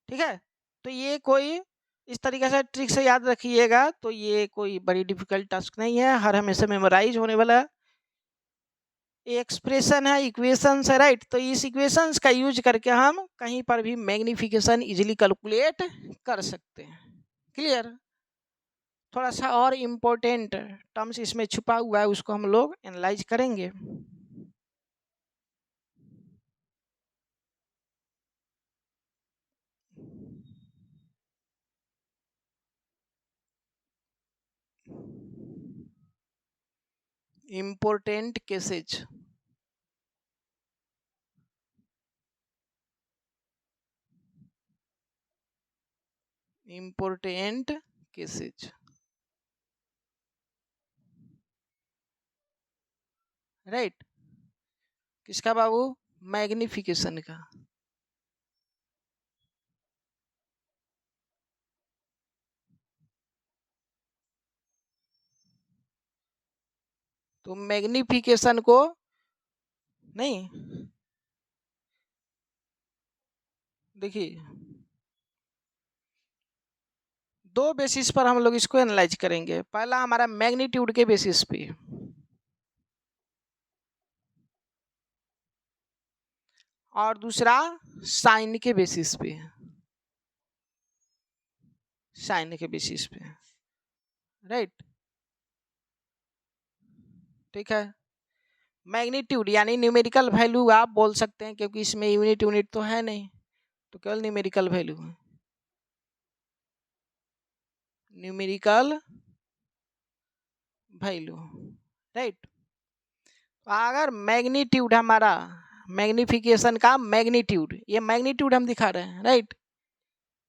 ठीक है। तो ये कोई इस तरीके से ट्रिक से याद रखिएगा, तो ये कोई बड़ी डिफिकल्ट टास्क नहीं है, हर हमेशा मेमोराइज होने वाला एक्सप्रेशन है, इक्वेशंस है, राइट, तो इस इक्वेशंस का यूज करके हम कहीं पर भी मैग्निफिकेशन इजीली कैलकुलेट कर सकते हैं, क्लियर। थोड़ा सा और इम्पोर्टेंट टर्म्स इसमें छुपा हुआ है, उसको हम लोग एनालाइज करेंगे। Important cases, important cases, right, किसका बाबू, मैग्निफिकेशन का, तो मैग्निफिकेशन को नहीं, देखिए दो बेसिस पर हम लोग इसको एनालाइज करेंगे, पहला हमारा मैग्नीट्यूड के बेसिस पे, और दूसरा साइन के बेसिस पे, साइन के बेसिस पे, राइट, ठीक है। मैग्नीट्यूड यानी न्यूमेरिकल वैल्यू आप बोल सकते हैं, क्योंकि इसमें यूनिट तो है नहीं, तो केवल न्यूमेरिकल वैल्यू है, न्यूमेरिकल वैल्यू, राइट। अगर मैग्नीट्यूड हमारा, मैग्निफिकेशन का मैग्नीट्यूड, ये मैग्नीट्यूड हम दिखा रहे हैं, राइट।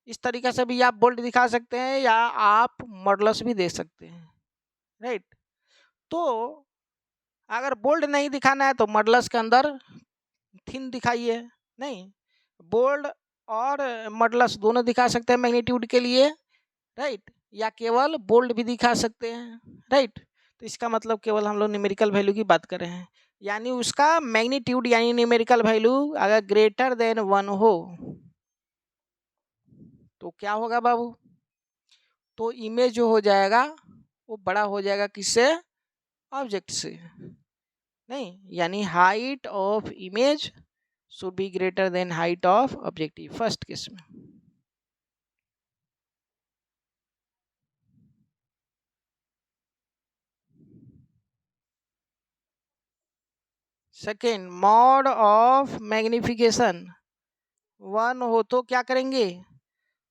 इस तरीके से भी आप बोल्ड दिखा सकते हैं या आप मॉडुलस भी दे सकते हैं, राइट। तो अगर बोल्ड नहीं दिखाना है तो मॉडुलस के अंदर थिन दिखाइए, नहीं, बोल्ड और मॉडुलस दोनों दिखा सकते हैं मैग्नीट्यूड के लिए, राइट, या केवल बोल्ड भी दिखा सकते हैं, राइट। तो इसका मतलब केवल हम लोग न्यूमेरिकल वैल्यू की बात कर रहे हैं, यानी उसका मैग्नीट्यूड यानी न्यूमेरिकल वैल्यू अगर ग्रेटर देन 1 हो तो क्या होगा बाबू, तो इमेज जो हो जाएगा वो बड़ा हो जाएगा किससे, ऑब्जेक्ट से, नहीं, यानी height of image should be greater than height of objective, first case में। सेकेंड, मॉड ऑफ मैग्निफिकेशन 1 हो तो क्या करेंगे,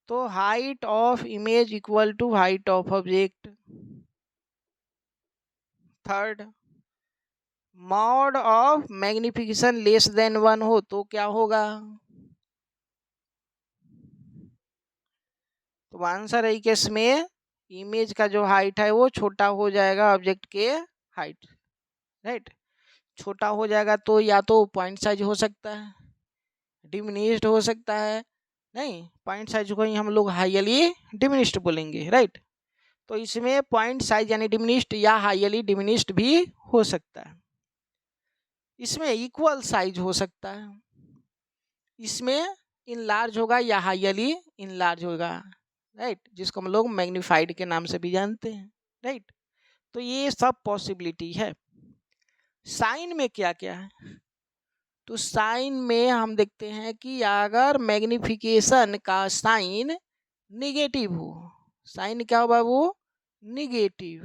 तो height of image equal to height of object. Third, mod of magnification less than 1 हो तो क्या होगा, तो आंसर है केस में इमेज का जो हाइट है वो छोटा हो जाएगा ऑब्जेक्ट के हाइट, राइट। छोटा हो जाएगा तो या तो पॉइंट साइज हो सकता है, डिमिनिश्ड हो सकता है, नहीं, पॉइंट साइज को ही हम लोग हाईली डिमिनिश्ड बोलेंगे, राइट। तो इसमें पॉइंट साइज यानी डिमिनिश्ड या हाईली डिमिनिश्ड भी हो सकता है। इसमें इक्वल साइज हो सकता है, इसमें इनलार्ज होगा या हाईली इनलार्ज होगा, राइट, जिसको हम लोग मैग्नीफाइड के नाम से भी जानते हैं, राइट। तो ये सब पॉसिबिलिटी है। साइन में क्या क्या है, तो साइन में हम देखते हैं कि अगर मैग्निफिकेशन का साइन निगेटिव हो, साइन क्या हो बाबू, निगेटिव,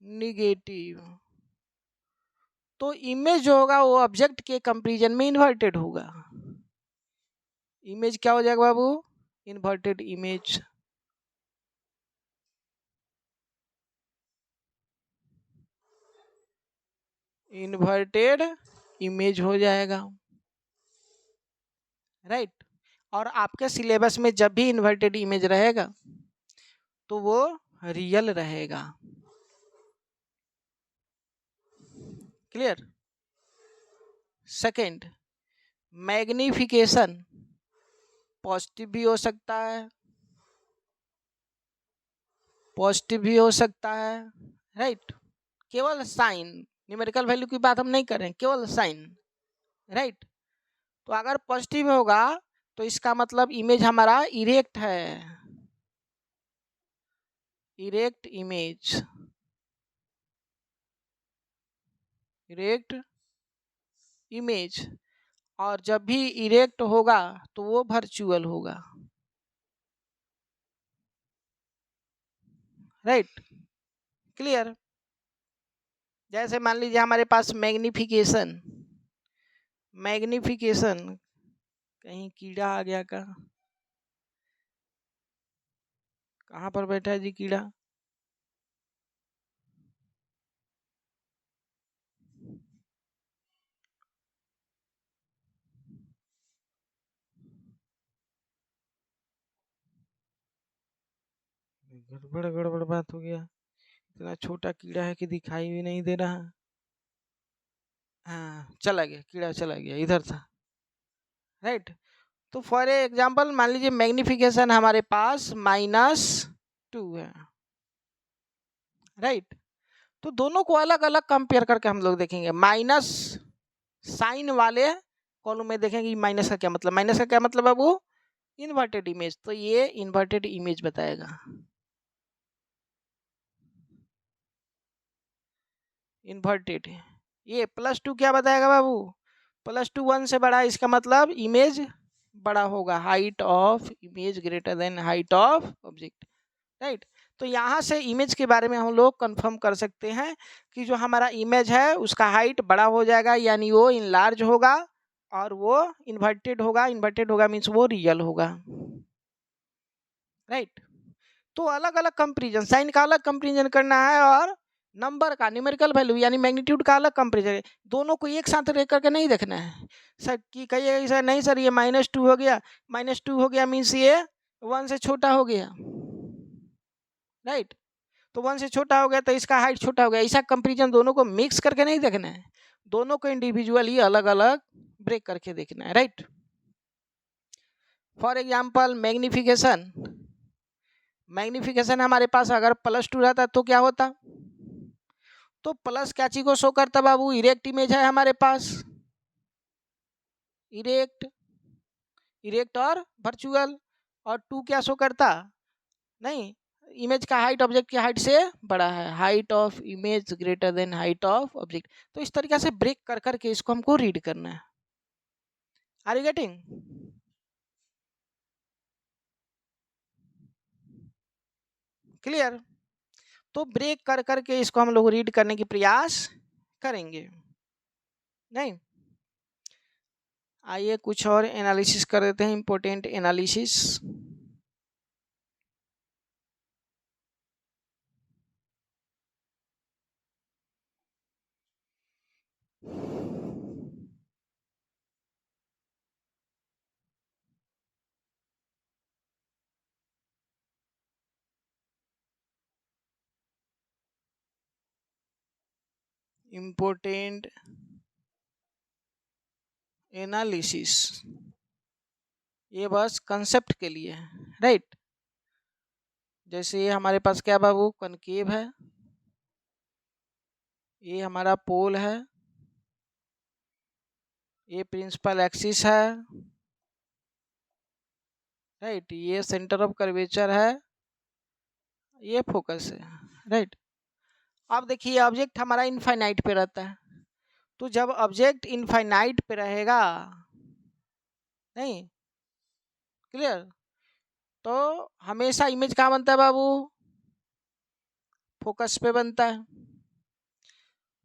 निगेटिव, तो इमेज जो होगा वो ऑब्जेक्ट के कंपैरिजन में इन्वर्टेड होगा। इमेज क्या हो जाएगा बाबू, इन्वर्टेड इमेज, इन्वर्टेड इमेज हो जाएगा, राइट। और आपके सिलेबस में जब भी इन्वर्टेड इमेज रहेगा तो वो रियल रहेगा, क्लियर। सेकंड, मैग्निफिकेशन पॉजिटिव भी हो सकता है, पॉजिटिव भी हो सकता है, राइट। केवल साइन, न्यूमेरिकल वैल्यू की बात हम नहीं कर रहे हैं, केवल साइन, राइट। तो अगर पॉजिटिव होगा तो इसका मतलब इमेज हमारा इरेक्ट है, इरेक्ट इमेज, इरेक्ट इमेज, और जब भी इरेक्ट होगा तो वो वर्चुअल होगा, राइट, क्लियर। जैसे मान लीजिए हमारे पास मैग्निफिकेशन, मैग्निफिकेशन, कहीं कीड़ा आ गया का, कहाँ पर बैठा है जी कीड़ा, गड़बड़ गड़बड़ बात हो गया, इतना छोटा कीड़ा है कि दिखाई भी नहीं दे रहा, हाँ चला गया, कीड़ा चला गया, इधर था, राइट। तो फॉर एग्जाम्पल मान लीजिए मैग्निफिकेशन हमारे पास -2 है, राइट। तो दोनों को अलग अलग कंपेयर करके हम लोग देखेंगे, माइनस साइन वाले कॉलम में देखेंगे माइनस का क्या मतलब, माइनस का क्या मतलब है वो, इन्वर्टेड इमेज, तो ये इन्वर्टेड इमेज बताएगा, इन्वर्टेड। ये +2 क्या बताएगा बाबू, +2 1 से बड़ा, इसका मतलब इमेज बड़ा होगा, height of image greater than height of object, right. तो यहाँ से इमेज के बारे में हम लोग कंफर्म कर सकते हैं कि जो हमारा इमेज है उसका हाइट बड़ा हो जाएगा, यानी वो इनलार्ज होगा, और वो इन्वर्टेड होगा मीन्स वो रियल होगा, राइट। तो अलग अलग कंपेरिजन, साइन का अलग कंपेरिजन करना है और नंबर का न्यूमेरिकल वैल्यू यानी मैग्नीट्यूड का अलग कंपेरिजन, दोनों को एक साथ रख करके नहीं देखना है सर कि कहिए सर नहीं सर ये -2 हो गया, -2 हो गया मीन्स ये 1 से छोटा हो गया, राइट। तो 1 से छोटा हो गया तो इसका हाइट छोटा हो गया, ऐसा कंपेरिजन दोनों को मिक्स करके नहीं देखना है, दोनों को इंडिविजुअली अलग अलग ब्रेक करके देखना है, राइट। फॉर एग्जाम्पल मैग्निफिकेशन हमारे पास अगर +2 रहता तो क्या होता, तो प्लस क्या चीज को शो करता बाबू, इरेक्ट इमेज है हमारे पास, इरेक्ट और वर्चुअल, और 2 क्या शो करता, नहीं इमेज का हाइट ऑब्जेक्ट की हाइट से बड़ा है, height of image greater than height of object. तो इस तरीके से ब्रेक कर करके इसको हमको रीड करना है। Are you getting? क्लियर? तो ब्रेक कर करके इसको हम लोग रीड करने की प्रयास करेंगे, नहीं। आइए कुछ और एनालिसिस कर देते हैं, इंपॉर्टेंट एनालिसिस। इंपॉर्टेंट एनालिसिस, ये बस कंसेप्ट के लिए है, राइट। जैसे ये हमारे पास क्या बाबू, कनकेव है, ये हमारा पोल है, ये प्रिंसिपल एक्सिस है, राइट, ये सेंटर ऑफ कर्वेचर है, ये फोकस है, राइट। अब देखिए ऑब्जेक्ट हमारा इनफाइनाइट पे रहता है, तो जब ऑब्जेक्ट इनफाइनाइट पे रहेगा, नहीं क्लियर, तो हमेशा इमेज कहाँ बनता है बाबू, फोकस पे बनता है,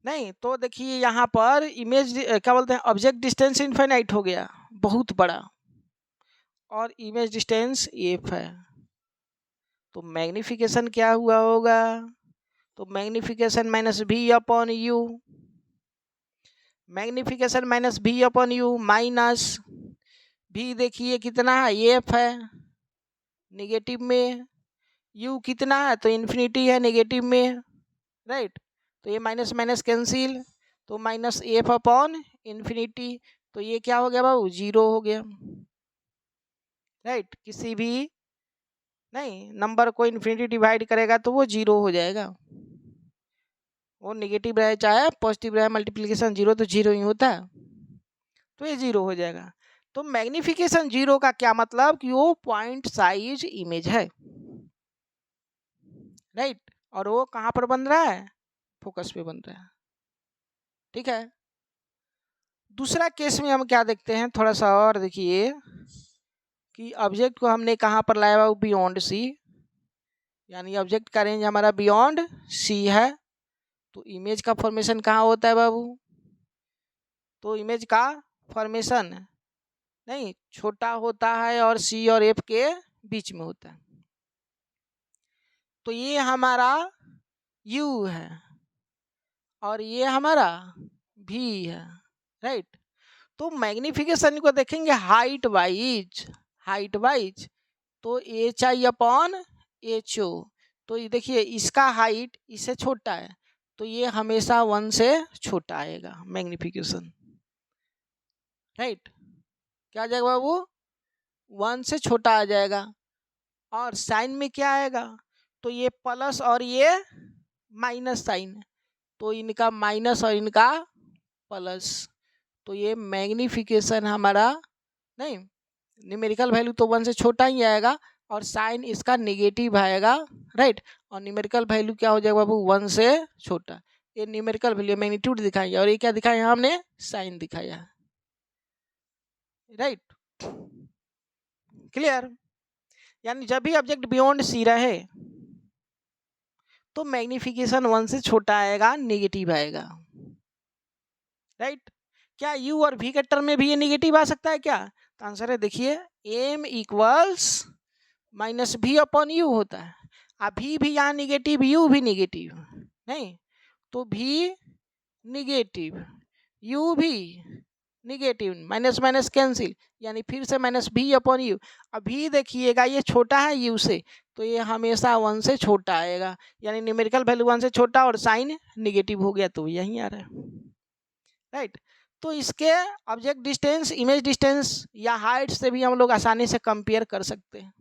नहीं। तो देखिए यहाँ पर इमेज क्या बोलते हैं, ऑब्जेक्ट डिस्टेंस इनफाइनाइट हो गया, बहुत बड़ा, और इमेज डिस्टेंस एफ है, तो मैग्निफिकेशन क्या हुआ होगा, तो magnification -v/u, magnification -v/u minus v, देखिए कितना है, एफ है निगेटिव में, u कितना है तो इन्फिनिटी है नेगेटिव में, राइट। तो ये माइनस माइनस कैंसिल, तो -f/इन्फिनिटी, तो ये क्या हो गया बाबू, 0 हो गया, राइट। किसी भी नहीं नंबर को इन्फिनिटी डिवाइड करेगा तो वो 0 हो जाएगा, वो नेगेटिव रहे चाहे पॉजिटिव रहे, मल्टीप्लिकेशन 0 तो 0 ही होता है, तो ये 0 हो जाएगा। तो मैग्निफिकेशन 0 का क्या मतलब कि वो पॉइंट साइज इमेज है, राइट, और वो कहाँ पर बन रहा है, फोकस पे बन रहा है, ठीक है। दूसरा केस में हम क्या देखते हैं, थोड़ा सा और देखिए कि ऑब्जेक्ट को हमने कहाँ पर लाया हुआ, बियॉन्ड सी, यानी ऑब्जेक्ट का रेंज हमारा बियॉन्ड सी है, तो इमेज का फॉर्मेशन कहाँ होता है बाबू, तो इमेज का फॉर्मेशन नहीं छोटा होता है और सी और एफ के बीच में होता है, तो ये हमारा यू है और ये हमारा भी है, राइट। तो मैग्निफिकेशन को देखेंगे हाइट वाइज तो HI/HO, तो ये देखिए इसका हाइट इससे छोटा है, तो ये हमेशा 1 से छोटा आएगा मैग्निफिकेशन, राइट। क्या आ जाएगा बाबू, 1 से छोटा आ जाएगा, और साइन में क्या आएगा, तो ये प्लस और ये माइनस साइन, तो इनका माइनस और इनका प्लस, तो ये मैग्निफिकेशन हमारा नहीं न्यूमेरिकल वैल्यू तो 1 से छोटा ही आएगा, और साइन इसका नेगेटिव आएगा, राइट, और न्यूमेरिकल वैल्यू क्या हो जाएगा बाबू, 1 से छोटा। ये न्यूमेरिकल वैल्यू मैग्नीट्यूड दिखाई, और ये क्या दिखाया हमने, साइन दिखाया, राइट। क्लियर? यानी जब भी ऑब्जेक्ट बियॉन्ड सी रहे तो मैग्निफिकेशन 1 से छोटा आएगा, नेगेटिव आएगा, राइट। क्या u और v के टर्म में भी ये निगेटिव आ सकता है क्या? तो आंसर है देखिए m equals minus v upon u होता है। अब v भी यहाँ निगेटिव, u भी निगेटिव, नहीं तो v निगेटिव, u भी निगेटिव, माइनस माइनस कैंसिल, यानी फिर से माइनस v अपॉन u। अभी देखिएगा ये छोटा है u से, तो ये हमेशा 1 से छोटा आएगा, यानी न्यूमेरिकल वैल्यू 1 से छोटा और साइन निगेटिव हो गया, तो यहीं आ रहा है, राइट। तो इसके ऑब्जेक्ट डिस्टेंस, इमेज डिस्टेंस या हाइट से भी हम लोग आसानी से कंपेयर कर सकते हैं,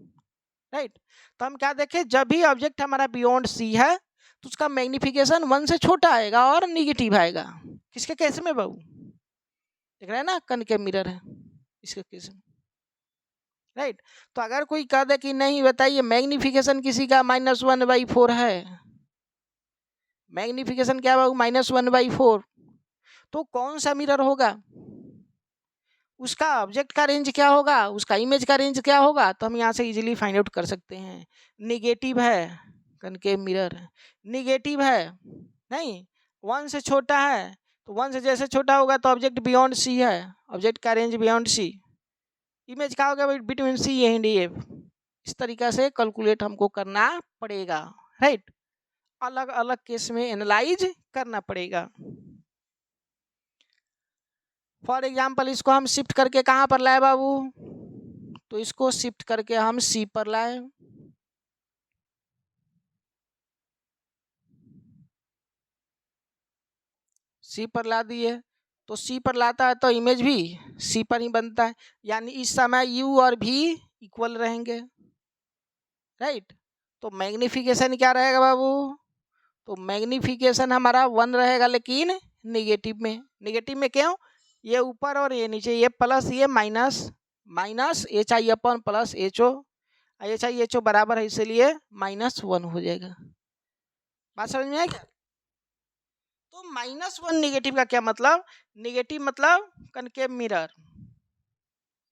राइट। तो हम क्या देखें, जब भी ऑब्जेक्ट हमारा बियॉन्ड सी है तो उसका मैग्निफिकेशन 1 से छोटा आएगा और निगेटिव आएगा। किसके केस में बाबू? देख रहे हैं ना, कनकेव मिरर है इसके केस में, राइट। तो अगर कोई कह दे कि नहीं बताइए मैग्निफिकेशन किसी का -1/4 है, मैग्निफिकेशन क्या बाबू -1/4, तो कौन सा मिरर होगा, उसका ऑब्जेक्ट का रेंज क्या होगा, उसका इमेज का रेंज क्या होगा? तो हम यहाँ से इजीली फाइंड आउट कर सकते हैं। निगेटिव है कनकेव मिरर, निगेटिव है, नहीं 1 से छोटा है, तो 1 से जैसे छोटा होगा तो ऑब्जेक्ट बियॉन्ड सी है, ऑब्जेक्ट का रेंज बियॉन्ड सी, इमेज क्या होगा बिटवीन सी एंड एफ। इस तरीका से कैलकुलेट हमको करना पड़ेगा, राइट। अलग अलग केस में एनालाइज करना पड़ेगा। फॉर एग्जाम्पल इसको हम शिफ्ट करके कहाँ पर लाए बाबू, तो इसको शिफ्ट करके हम सी पर लाए, सी पर ला दिए, तो सी पर लाता है तो इमेज भी सी पर ही बनता है, यानी इस समय यू और भी इक्वल रहेंगे, राइट। तो मैग्निफिकेशन क्या रहेगा बाबू, तो मैग्निफिकेशन हमारा 1 रहेगा, लेकिन निगेटिव में, निगेटिव में क्यों, ये ऊपर और ये नीचे, ये प्लस ये minus, minus H I upon plus H O, H I H O बराबर है, इसलिए -1 हो जाएगा। बात समझ में आएगा? तो -1 निगेटिव का क्या मतलब, निगेटिव मतलब कनकेव मिरर,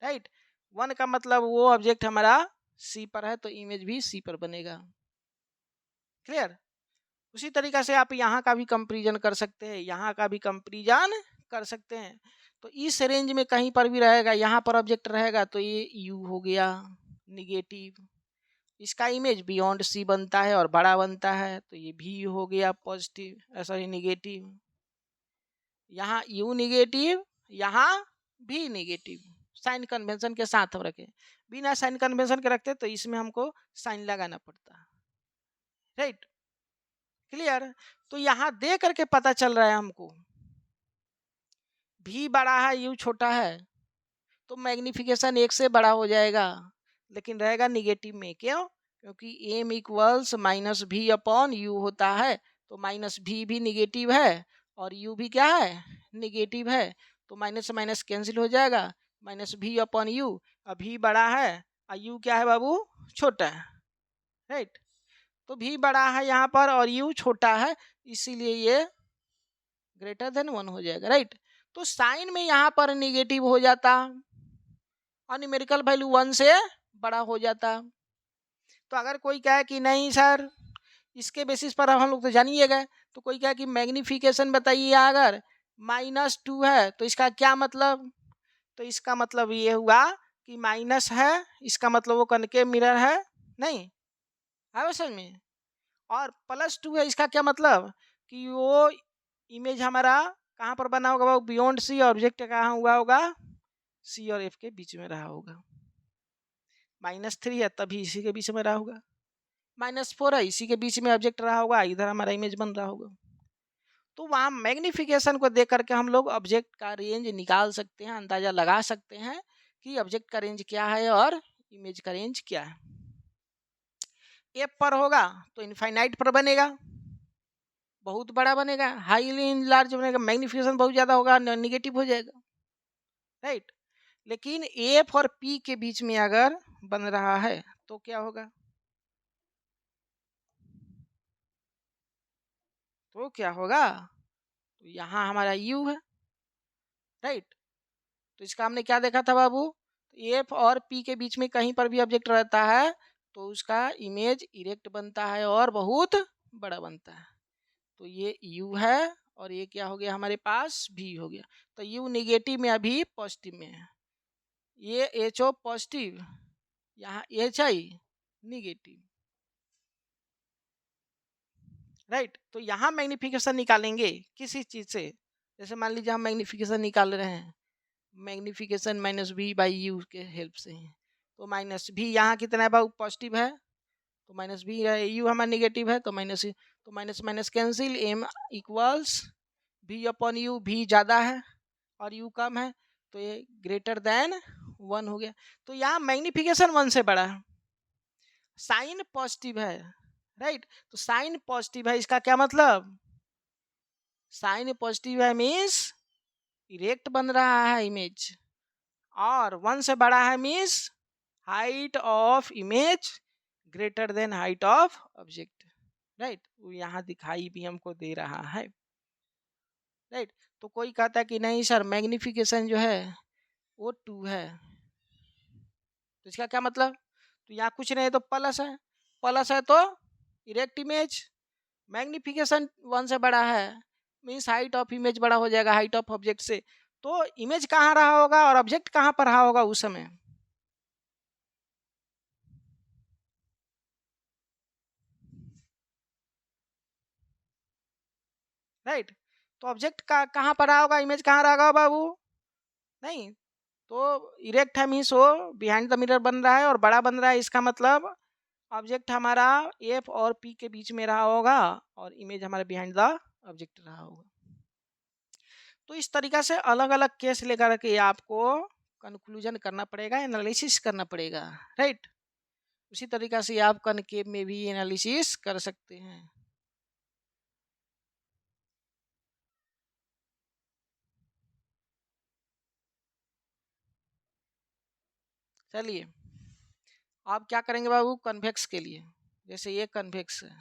राइट। 1 का मतलब वो ऑब्जेक्ट हमारा सी पर है, तो इमेज भी सी पर बनेगा, क्लियर। उसी तरीका से आप यहाँ का भी कंपेरिजन कर सकते हैं, यहाँ का भी कंपेरिजन कर सकते हैं। तो इस रेंज में कहीं पर भी रहेगा, यहाँ पर ऑब्जेक्ट रहेगा तो ये यू हो गया निगेटिव, इसका इमेज बियॉन्ड सी बनता है और बड़ा बनता है, तो ये भी हो गया पॉजिटिव, सॉरी निगेटिव। यहाँ यू निगेटिव, यहाँ भी निगेटिव, साइन कन्वेंशन के साथ हम रखें, बिना साइन कन्वेंशन के रखते तो इसमें हमको साइन लगाना पड़ता, राइट, क्लियर। तो यहाँ दे करके पता चल रहा है हमको भी बड़ा है यू छोटा है, तो मैग्निफिकेशन 1 से बड़ा हो जाएगा, लेकिन रहेगा निगेटिव में, क्यों, क्योंकि M equals minus V upon you होता है, तो माइनस भी निगेटिव है और यू भी क्या है, निगेटिव है, तो माइनस से माइनस कैंसिल हो जाएगा, माइनस भी अपॉन यू, अभी बड़ा है और यू क्या है बाबू, छोटा है, राइट। तो भी बड़ा है यहाँ पर और यू छोटा है, इसीलिए ये ग्रेटर देन 1 हो जाएगा, राइट। तो साइन में यहाँ पर निगेटिव हो जाता और न्यूमेरिकल वैल्यू 1 से बड़ा हो जाता। तो अगर कोई कहे कि नहीं सर, इसके बेसिस पर हम लोग तो जानिए गए, तो कोई कहे कि मैग्निफिकेशन बताइए अगर -2 है तो इसका क्या मतलब, तो इसका मतलब ये हुआ कि माइनस है, इसका मतलब वो कनकेव मिरर है, नहीं है समझ में, और +2 है, इसका क्या मतलब कि वो इमेज हमारा कहाँ पर बना होगा, वो बियॉन्ड सी, ऑब्जेक्ट कहाँ हुआ होगा, सी और एफ के बीच में रहा होगा। -3 है तभी इसी के बीच में रहा होगा, -4 है इसी के बीच में ऑब्जेक्ट रहा होगा, इधर हमारा इमेज बन रहा होगा। तो वहाँ मैग्निफिकेशन को देख करके हम लोग ऑब्जेक्ट का रेंज निकाल सकते हैं, अंदाजा लगा सकते हैं कि ऑब्जेक्ट का रेंज क्या है और इमेज का रेंज क्या है। एफ पर होगा तो इनफाइनाइट पर बनेगा, बहुत बड़ा बनेगा, हाईली लार्ज बनेगा, मैग्निफिकेशन बहुत ज़्यादा होगा, निगेटिव हो जाएगा, राइट। लेकिन एफ और पी के बीच में अगर बन रहा है तो क्या होगा, तो क्या होगा, तो यहाँ हमारा यू है, राइट। तो इसका हमने क्या देखा था बाबू, एफ और पी के बीच में कहीं पर भी ऑब्जेक्ट रहता है तो उसका इमेज इरेक्ट बनता है और बहुत बड़ा बनता है, तो ये यू है और ये क्या हो गया हमारे पास भी हो गया। तो यू निगेटिव में अभी पॉजिटिव में है, ये एच ओ पॉजिटिव, यहाँ एच आई निगेटिव, राइट। तो यहाँ मैग्निफिकेशन निकालेंगे किसी चीज से, जैसे मान लीजिए हम मैग्निफिकेशन निकाल रहे हैं, magnification minus B by U के हेल्प से, तो माइनस भी यहाँ कितना है भाई पॉजिटिव है, तो माइनस बी है, यू हमारा निगेटिव है तो माइनस, तो minus minus cancel, M equals V upon U, भी ज़्यादा है और यू कम है, तो ये ग्रेटर देन 1 हो गया। तो यहाँ मैग्निफिकेशन 1 से बड़ा है, साइन पॉजिटिव है, राइट। तो साइन पॉजिटिव है, इसका क्या मतलब, साइन पॉजिटिव है मीन्स इरेक्ट बन रहा है इमेज, और 1 से बड़ा है means height of image greater than height of object, right. वो यहाँ दिखाई भी हमको दे रहा है, राइट। तो कोई कहता है कि नहीं सर मैग्निफिकेशन जो है वो 2 है, तो इसका क्या मतलब, तो यहाँ कुछ नहीं तो प्लस है, प्लस है तो इरेक्ट इमेज, मैग्निफिकेशन 1 से बड़ा है मीन्स हाइट ऑफ इमेज बड़ा हो जाएगा हाइट ऑफ ऑब्जेक्ट से, तो इमेज कहाँ रहा होगा और ऑब्जेक्ट कहाँ पर रहा होगा उस समय, राइट। तो ऑब्जेक्ट का कहाँ पर रहा होगा, इमेज कहाँ रहा होगा बाबू, नहीं, तो इरेक्ट है मीन्स वो बिहाइंड द मिरर बन रहा है और बड़ा बन रहा है, इसका मतलब ऑब्जेक्ट हमारा एफ और पी के बीच में रहा होगा और इमेज हमारा बिहाइंड द ऑब्जेक्ट रहा होगा। तो इस तरीका से अलग अलग केस लेकर के आपको कंक्लूजन करना पड़ेगा, एनालिसिस करना पड़ेगा, राइट। उसी तरीका से आप कनकेव में भी एनालिसिस कर सकते हैं। चलिए आप क्या करेंगे बाबू, कन्वेक्स के लिए, जैसे ये कन्वेक्स है,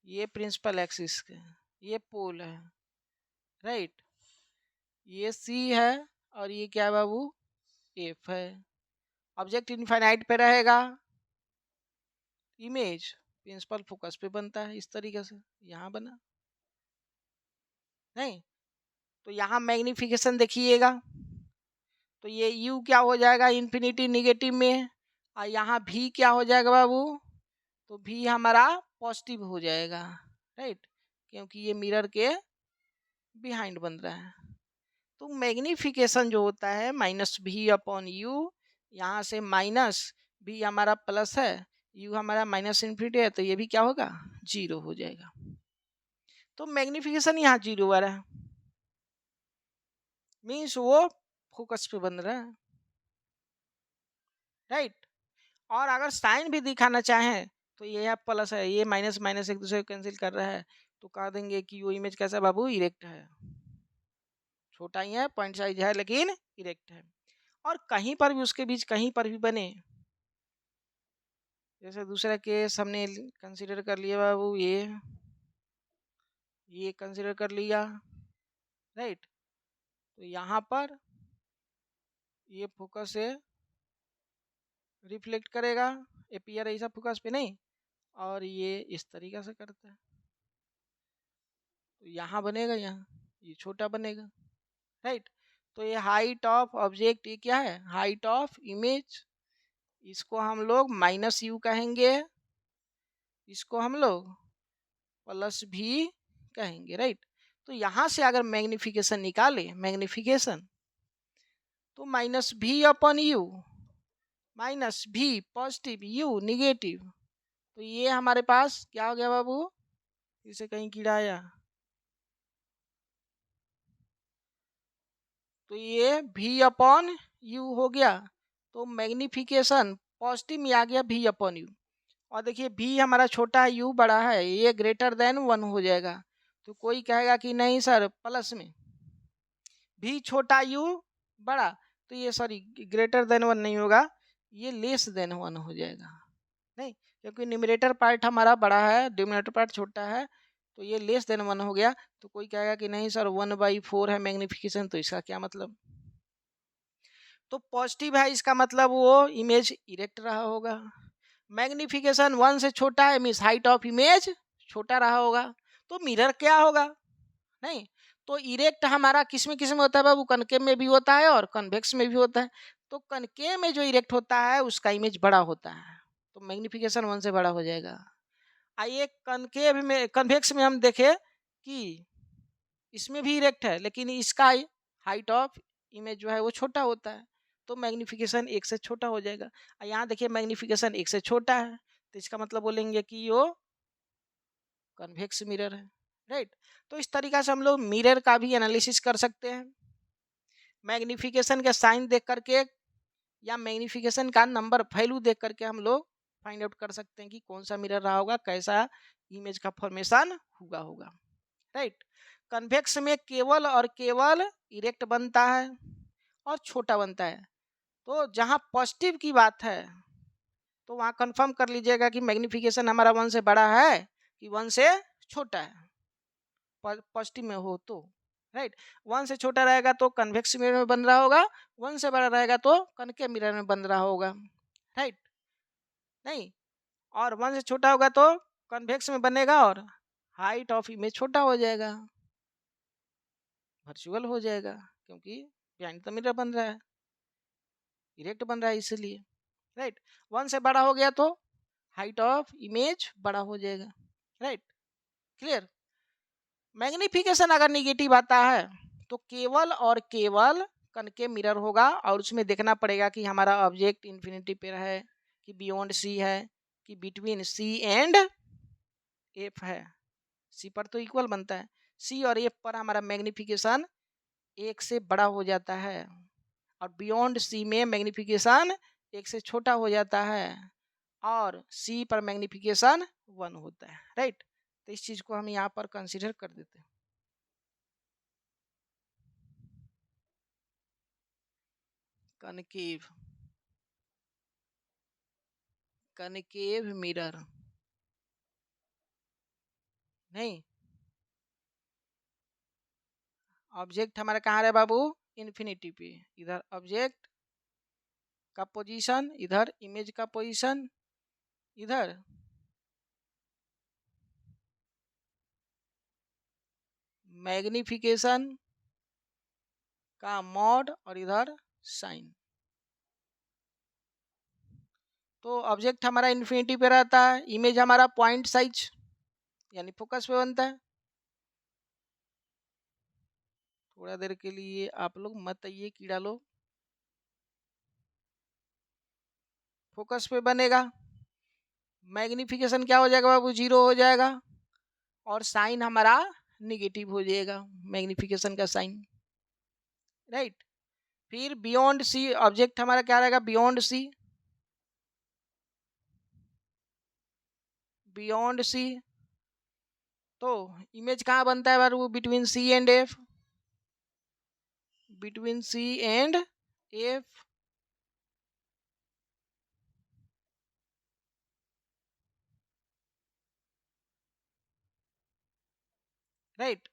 ये प्रिंसिपल एक्सिस है, ये पोल है, राइट, ये सी है और ये क्या है बाबू एफ है, ऑब्जेक्ट इनफाइनाइट पे रहेगा, इमेज प्रिंसिपल फोकस पे बनता है, इस तरीके से यहाँ बना, नहीं। तो यहाँ मैग्निफिकेशन देखिएगा, तो ये u क्या हो जाएगा इन्फिनिटी निगेटिव में, और यहाँ भी क्या हो जाएगा बाबू, तो भी हमारा पॉजिटिव हो जाएगा, राइट, क्योंकि ये मिरर के बिहाइंड बन रहा है। तो मैग्निफिकेशन जो होता है माइनस भी अपॉन यू, यहाँ से माइनस भी हमारा प्लस है, यू हमारा माइनस इन्फिनिटी है, तो ये भी क्या होगा 0 हो जाएगा। तो मैग्निफिकेशन यहाँ 0 आ रहा है मीन्स वो फोकस पे बन रहा है, राइट। और अगर साइन भी दिखाना चाहें तो ये यहाँ प्लस है, ये माइनस माइनस एक दूसरे को कैंसिल कर रहा है, तो कह देंगे कि वो इमेज कैसा बाबू इरेक्ट है, छोटा ही है पॉइंट साइज है लेकिन इरेक्ट है। और कहीं पर भी उसके बीच कहीं पर भी बने, जैसे दूसरा केस हमने कंसीडर कर लिया बाबू, ये कंसीडर कर लिया, राइट। तो यहाँ पर ये फोकस से रिफ्लेक्ट करेगा, अपीयर ऐसा फोकस पे नहीं, और ये इस तरीका से करता है, तो यहाँ बनेगा, यहाँ ये छोटा बनेगा, राइट। तो ये हाइट ऑफ ऑब्जेक्ट, ये क्या है हाइट ऑफ इमेज, इसको हम लोग माइनस यू कहेंगे, इसको हम लोग प्लस भी कहेंगे, राइट। तो यहाँ से अगर मैग्निफिकेशन निकाले, मैग्निफिकेशन तो minus V upon you, minus भी पॉजिटिव यू निगेटिव, तो ये हमारे पास क्या हो गया बाबू, इसे कहीं कीड़ा आया, तो ये भी अपॉन यू हो गया, तो मैग्निफिकेशन पॉजिटिव में आ गया भी अपॉन यू, और देखिए भी हमारा छोटा है यू बड़ा है, ये ग्रेटर देन 1 हो जाएगा, तो कोई कहेगा कि नहीं सर प्लस में भी छोटा यू बड़ा, तो ये सॉरी ग्रेटर देन 1 नहीं होगा, ये लेस देन 1 हो जाएगा, नहीं, क्योंकि न्यूमरेटर पार्ट हमारा बड़ा है डिनोमिनेटर पार्ट छोटा है, तो ये लेस देन 1 हो गया। तो कोई कहेगा कि नहीं सर 1/4 है मैग्निफिकेशन, तो इसका क्या मतलब, तो पॉजिटिव है इसका मतलब वो इमेज इरेक्ट रहा होगा, मैग्निफिकेशन 1 से छोटा है मीन्स हाइट ऑफ इमेज छोटा रहा होगा, तो मिरर क्या होगा नहीं। तो इरेक्ट हमारा किस में होता है बाबू? कनकेव में भी होता है और कन्वेक्स में भी होता है। तो कनकेव में जो इरेक्ट होता है उसका इमेज बड़ा होता है, तो मैग्निफिकेशन 1 से बड़ा हो जाएगा। आइए कनकेव में, कन्वेक्स में हम देखें कि इसमें भी इरेक्ट है लेकिन इसका हाइट ऑफ इमेज जो है वो छोटा होता है, तो मैग्निफिकेशन 1 से छोटा हो जाएगा। यहाँ देखिए मैग्निफिकेशन 1 से छोटा है, तो इसका मतलब बोलेंगे कि वो कन्वेक्स मिरर है, राइट। तो इस तरीका से हम लोग मिरर का भी एनालिसिस कर सकते हैं, मैग्निफिकेशन के साइन देख करके या मैग्निफिकेशन का नंबर वैल्यू देख करके हम लोग फाइंड आउट कर सकते हैं कि कौन सा मिरर रहा होगा, कैसा इमेज का फॉर्मेशन हुआ होगा, राइट। कन्वेक्स में केवल और केवल इरेक्ट बनता है और छोटा बनता है। तो जहाँ पॉजिटिव की बात है तो वहाँ कंफर्म कर लीजिएगा कि मैग्निफिकेशन हमारा 1 से बड़ा है कि 1 से छोटा है, पॉजिटिव में हो तो, राइट। 1 से छोटा रहेगा तो कन्वेक्स मिरर में बन रहा होगा, 1 से बड़ा रहेगा तो कनकेव मिरर में बन रहा होगा, राइट। नहीं, और 1 से छोटा होगा तो कन्वेक्स में बनेगा और हाइट ऑफ इमेज छोटा हो जाएगा, वर्चुअल हो जाएगा, क्योंकि बिहाइंड द मिरर बन रहा है, इरेक्ट बन रहा है इसलिए, राइट। 1 से बड़ा हो गया तो हाइट ऑफ इमेज बड़ा हो जाएगा, राइट। क्लियर। मैग्निफिकेशन अगर निगेटिव आता है तो केवल और केवल कनकेव मिरर होगा, और उसमें देखना पड़ेगा कि हमारा ऑब्जेक्ट इन्फिनिटी पे है कि बियॉन्ड सी है कि बिटवीन सी एंड एफ है। सी पर तो इक्वल बनता है, सी और एफ पर हमारा मैग्निफिकेशन 1 से बड़ा हो जाता है, और बियॉन्ड सी में मैग्निफिकेशन 1 से छोटा हो जाता है, और सी पर मैग्निफिकेशन 1 होता है, राइट। तो इस चीज को हम यहाँ पर कंसिडर कर देते हैं। कनकेव, कनकेव मिरर नहीं, ऑब्जेक्ट हमारा कहाँ है बाबू? इन्फिनिटी पे। इधर ऑब्जेक्ट का पोजीशन, इधर इमेज का पोजीशन, इधर मैग्निफिकेशन का मॉड और इधर साइन। तो ऑब्जेक्ट हमारा इन्फिनिटी पे रहता है, इमेज हमारा पॉइंट साइज यानी फोकस पे बनता है। थोड़ा देर के लिए आप लोग मत आइए कीड़ा लोग, फोकस पे बनेगा, मैग्निफिकेशन क्या हो जाएगा बाबू? 0 हो जाएगा, और साइन हमारा निगेटिव हो जाएगा, मैग्निफिकेशन का साइन, राइट। फिर बियॉन्ड सी ऑब्जेक्ट हमारा क्या रहेगा? बियॉन्ड सी, बियॉन्ड सी तो इमेज कहाँ बनता है बाबू? Between C and F, between C and F, right.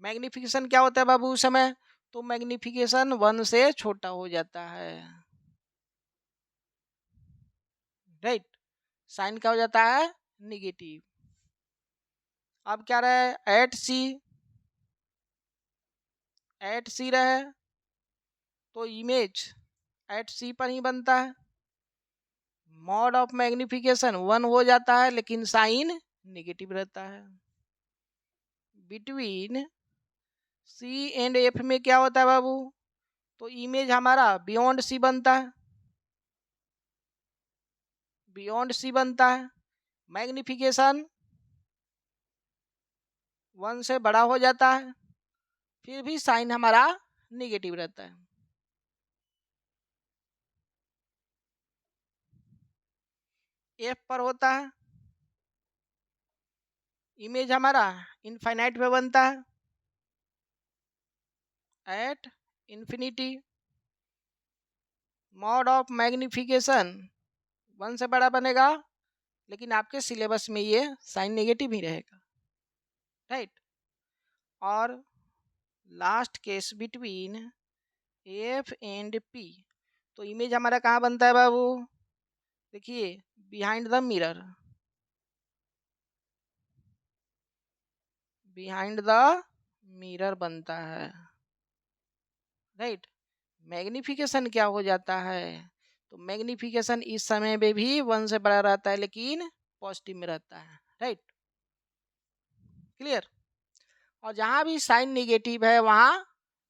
Magnification क्या होता है बाबू उस समय? तो मैग्निफिकेशन 1 से छोटा हो जाता है, राइट। साइन क्या हो जाता है? निगेटिव। अब क्या रहे? एट सी रहे तो इमेज एट सी पर ही बनता है, मॉड ऑफ मैग्निफिकेशन 1 हो जाता है लेकिन साइन निगेटिव रहता है। बिटवीन सी एंड एफ में क्या होता है बाबू? तो इमेज हमारा बियॉन्ड सी बनता है, बियॉन्ड सी बनता है, मैग्निफिकेशन 1 से बड़ा हो जाता है, फिर भी साइन हमारा निगेटिव रहता है। एफ पर होता है, इमेज हमारा इनफाइनाइट पे बनता है, at infinity, mod of magnification 1 से बड़ा बनेगा लेकिन आपके सिलेबस में ये साइन नेगेटिव ही रहेगा, राइट। और last case between F and P, तो इमेज हमारा कहाँ बनता है बाबू? देखिए behind the mirror, behind the mirror बनता है, राइट। मैग्निफिकेशन क्या हो जाता है, तो मैग्निफिकेशन इस समय में भी 1 से बड़ा रहता है लेकिन पॉजिटिव में रहता है, राइट। क्लियर। और जहां भी साइन निगेटिव है वहां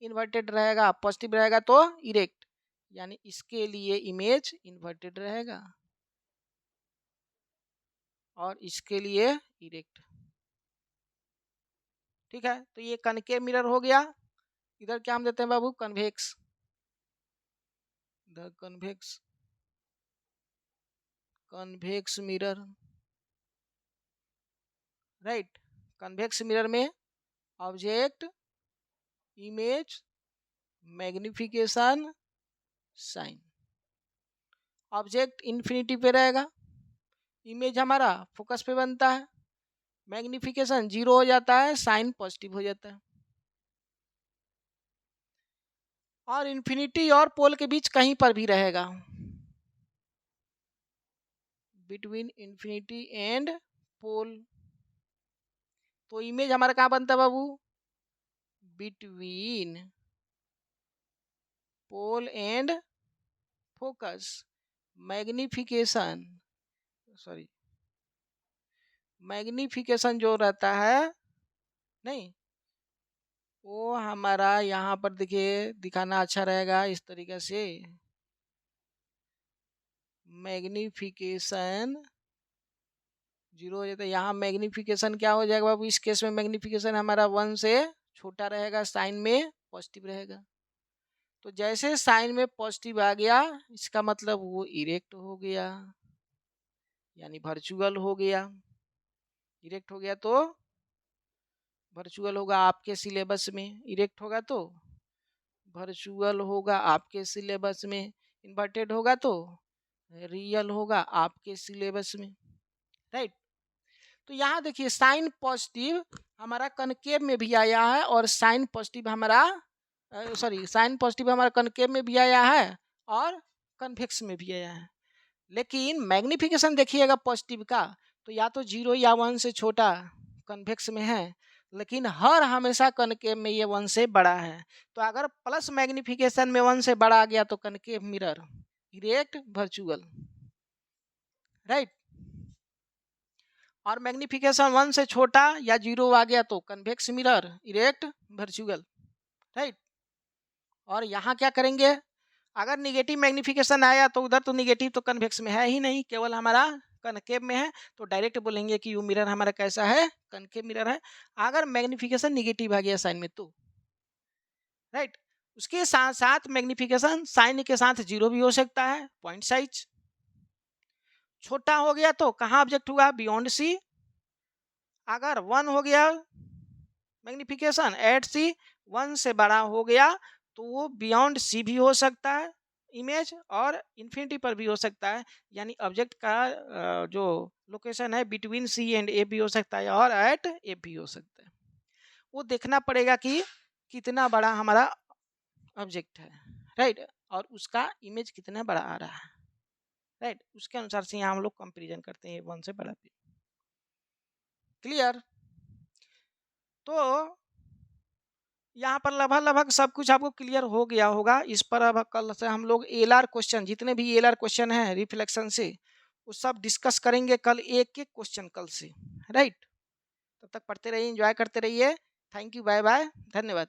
इन्वर्टेड रहेगा, पॉजिटिव रहेगा तो इरेक्ट, यानी इसके लिए इमेज इन्वर्टेड रहेगा और इसके लिए इरेक्ट। ठीक है, तो ये कनकेव मिरर हो गया। इधर क्या हम देते हैं बाबू, convex, the convex mirror, right. Convex mirror में object, image, magnification, sign. Object infinity पे रहेगा, इमेज हमारा फोकस पे बनता है, मैग्निफिकेशन 0 हो जाता है, साइन पॉजिटिव हो जाता है। और इन्फिनिटी और पोल के बीच कहीं पर भी रहेगा, बिटवीन इन्फिनिटी एंड पोल। तो इमेज हमारा कहाँ बनता है बाबू, between pole and focus. Magnification, sorry, magnification जो रहता है, नहीं, वो हमारा यहाँ पर देखिए दिखाना अच्छा रहेगा इस तरीके से। मैग्निफिकेशन 0 हो जाता है, यहाँ मैग्निफिकेशन क्या हो जाएगा बाबू, इस केस में मैग्निफिकेशन हमारा 1 से छोटा रहेगा, साइन में पॉजिटिव रहेगा। तो जैसे साइन में पॉजिटिव आ गया इसका मतलब वो इरेक्ट हो गया, यानी वर्चुअल हो गया। इरेक्ट हो गया तो वर्चुअल होगा आपके सिलेबस में, इरेक्ट होगा तो वर्चुअल होगा आपके सिलेबस में, इन्वर्टेड होगा तो रियल होगा आपके सिलेबस में, राइट। तो यहाँ देखिए साइन पॉजिटिव हमारा कनकेव में भी आया है और साइन पॉजिटिव हमारा साइन पॉजिटिव हमारा कनकेव में भी आया है और कन्वेक्स में भी आया है। लेकिन मैग्निफिकेशन देखिएगा पॉजिटिव का, तो या तो 0 या 1 से छोटा कन्वेक्स में है, लेकिन हर हमेशा कनकेव में ये 1 से बड़ा है। तो अगर प्लस मैग्निफिकेशन में 1 से बड़ा आ गया तो concave mirror erect virtual, right. और मैग्निफिकेशन 1 से छोटा या 0 आ गया तो convex mirror erect virtual, right. और यहाँ क्या करेंगे, अगर निगेटिव मैग्निफिकेशन आया तो उधर तो निगेटिव तो कन्वेक्स में है ही नहीं, केवल हमारा कनकेव में है, तो डायरेक्ट बोलेंगे कि यू मिरर हमारा कैसा है, कनकेव मिरर है। अगर मैग्निफिकेशन निगेटिव आ गया साइन में तो, राइट। उसके साथ साथ मैग्निफिकेशन साइन के साथ 0 भी हो सकता है, पॉइंट साइज छोटा हो गया तो कहाँ ऑब्जेक्ट हुआ, बियॉन्ड सी। अगर 1 हो गया मैग्निफिकेशन एट सी, 1 से बड़ा हो गया तो वो बियॉन्ड सी भी हो सकता है इमेज, और इन्फिनिटी पर भी हो सकता है, यानी ऑब्जेक्ट का जो लोकेशन है बिटवीन सी एंड ए भी हो सकता है और एट ए भी हो सकता है। वो देखना पड़ेगा कि कितना बड़ा हमारा ऑब्जेक्ट है, राइट, और उसका इमेज कितना बड़ा आ रहा है, राइट। उसके अनुसार से यहाँ हम लोग कंपेरिजन करते हैं 1 से बड़ा भी। क्लियर। तो यहाँ पर लगभग सब कुछ आपको क्लियर हो गया होगा। इस पर अब कल से हम लोग एलआर क्वेश्चन, जितने भी एलआर क्वेश्चन हैं रिफ्लेक्शन से, वो सब डिस्कस करेंगे कल, एक एक क्वेश्चन कल से, राइट। तब तक पढ़ते रहिए, एंजॉय करते रहिए। थैंक यू, बाय बाय, धन्यवाद।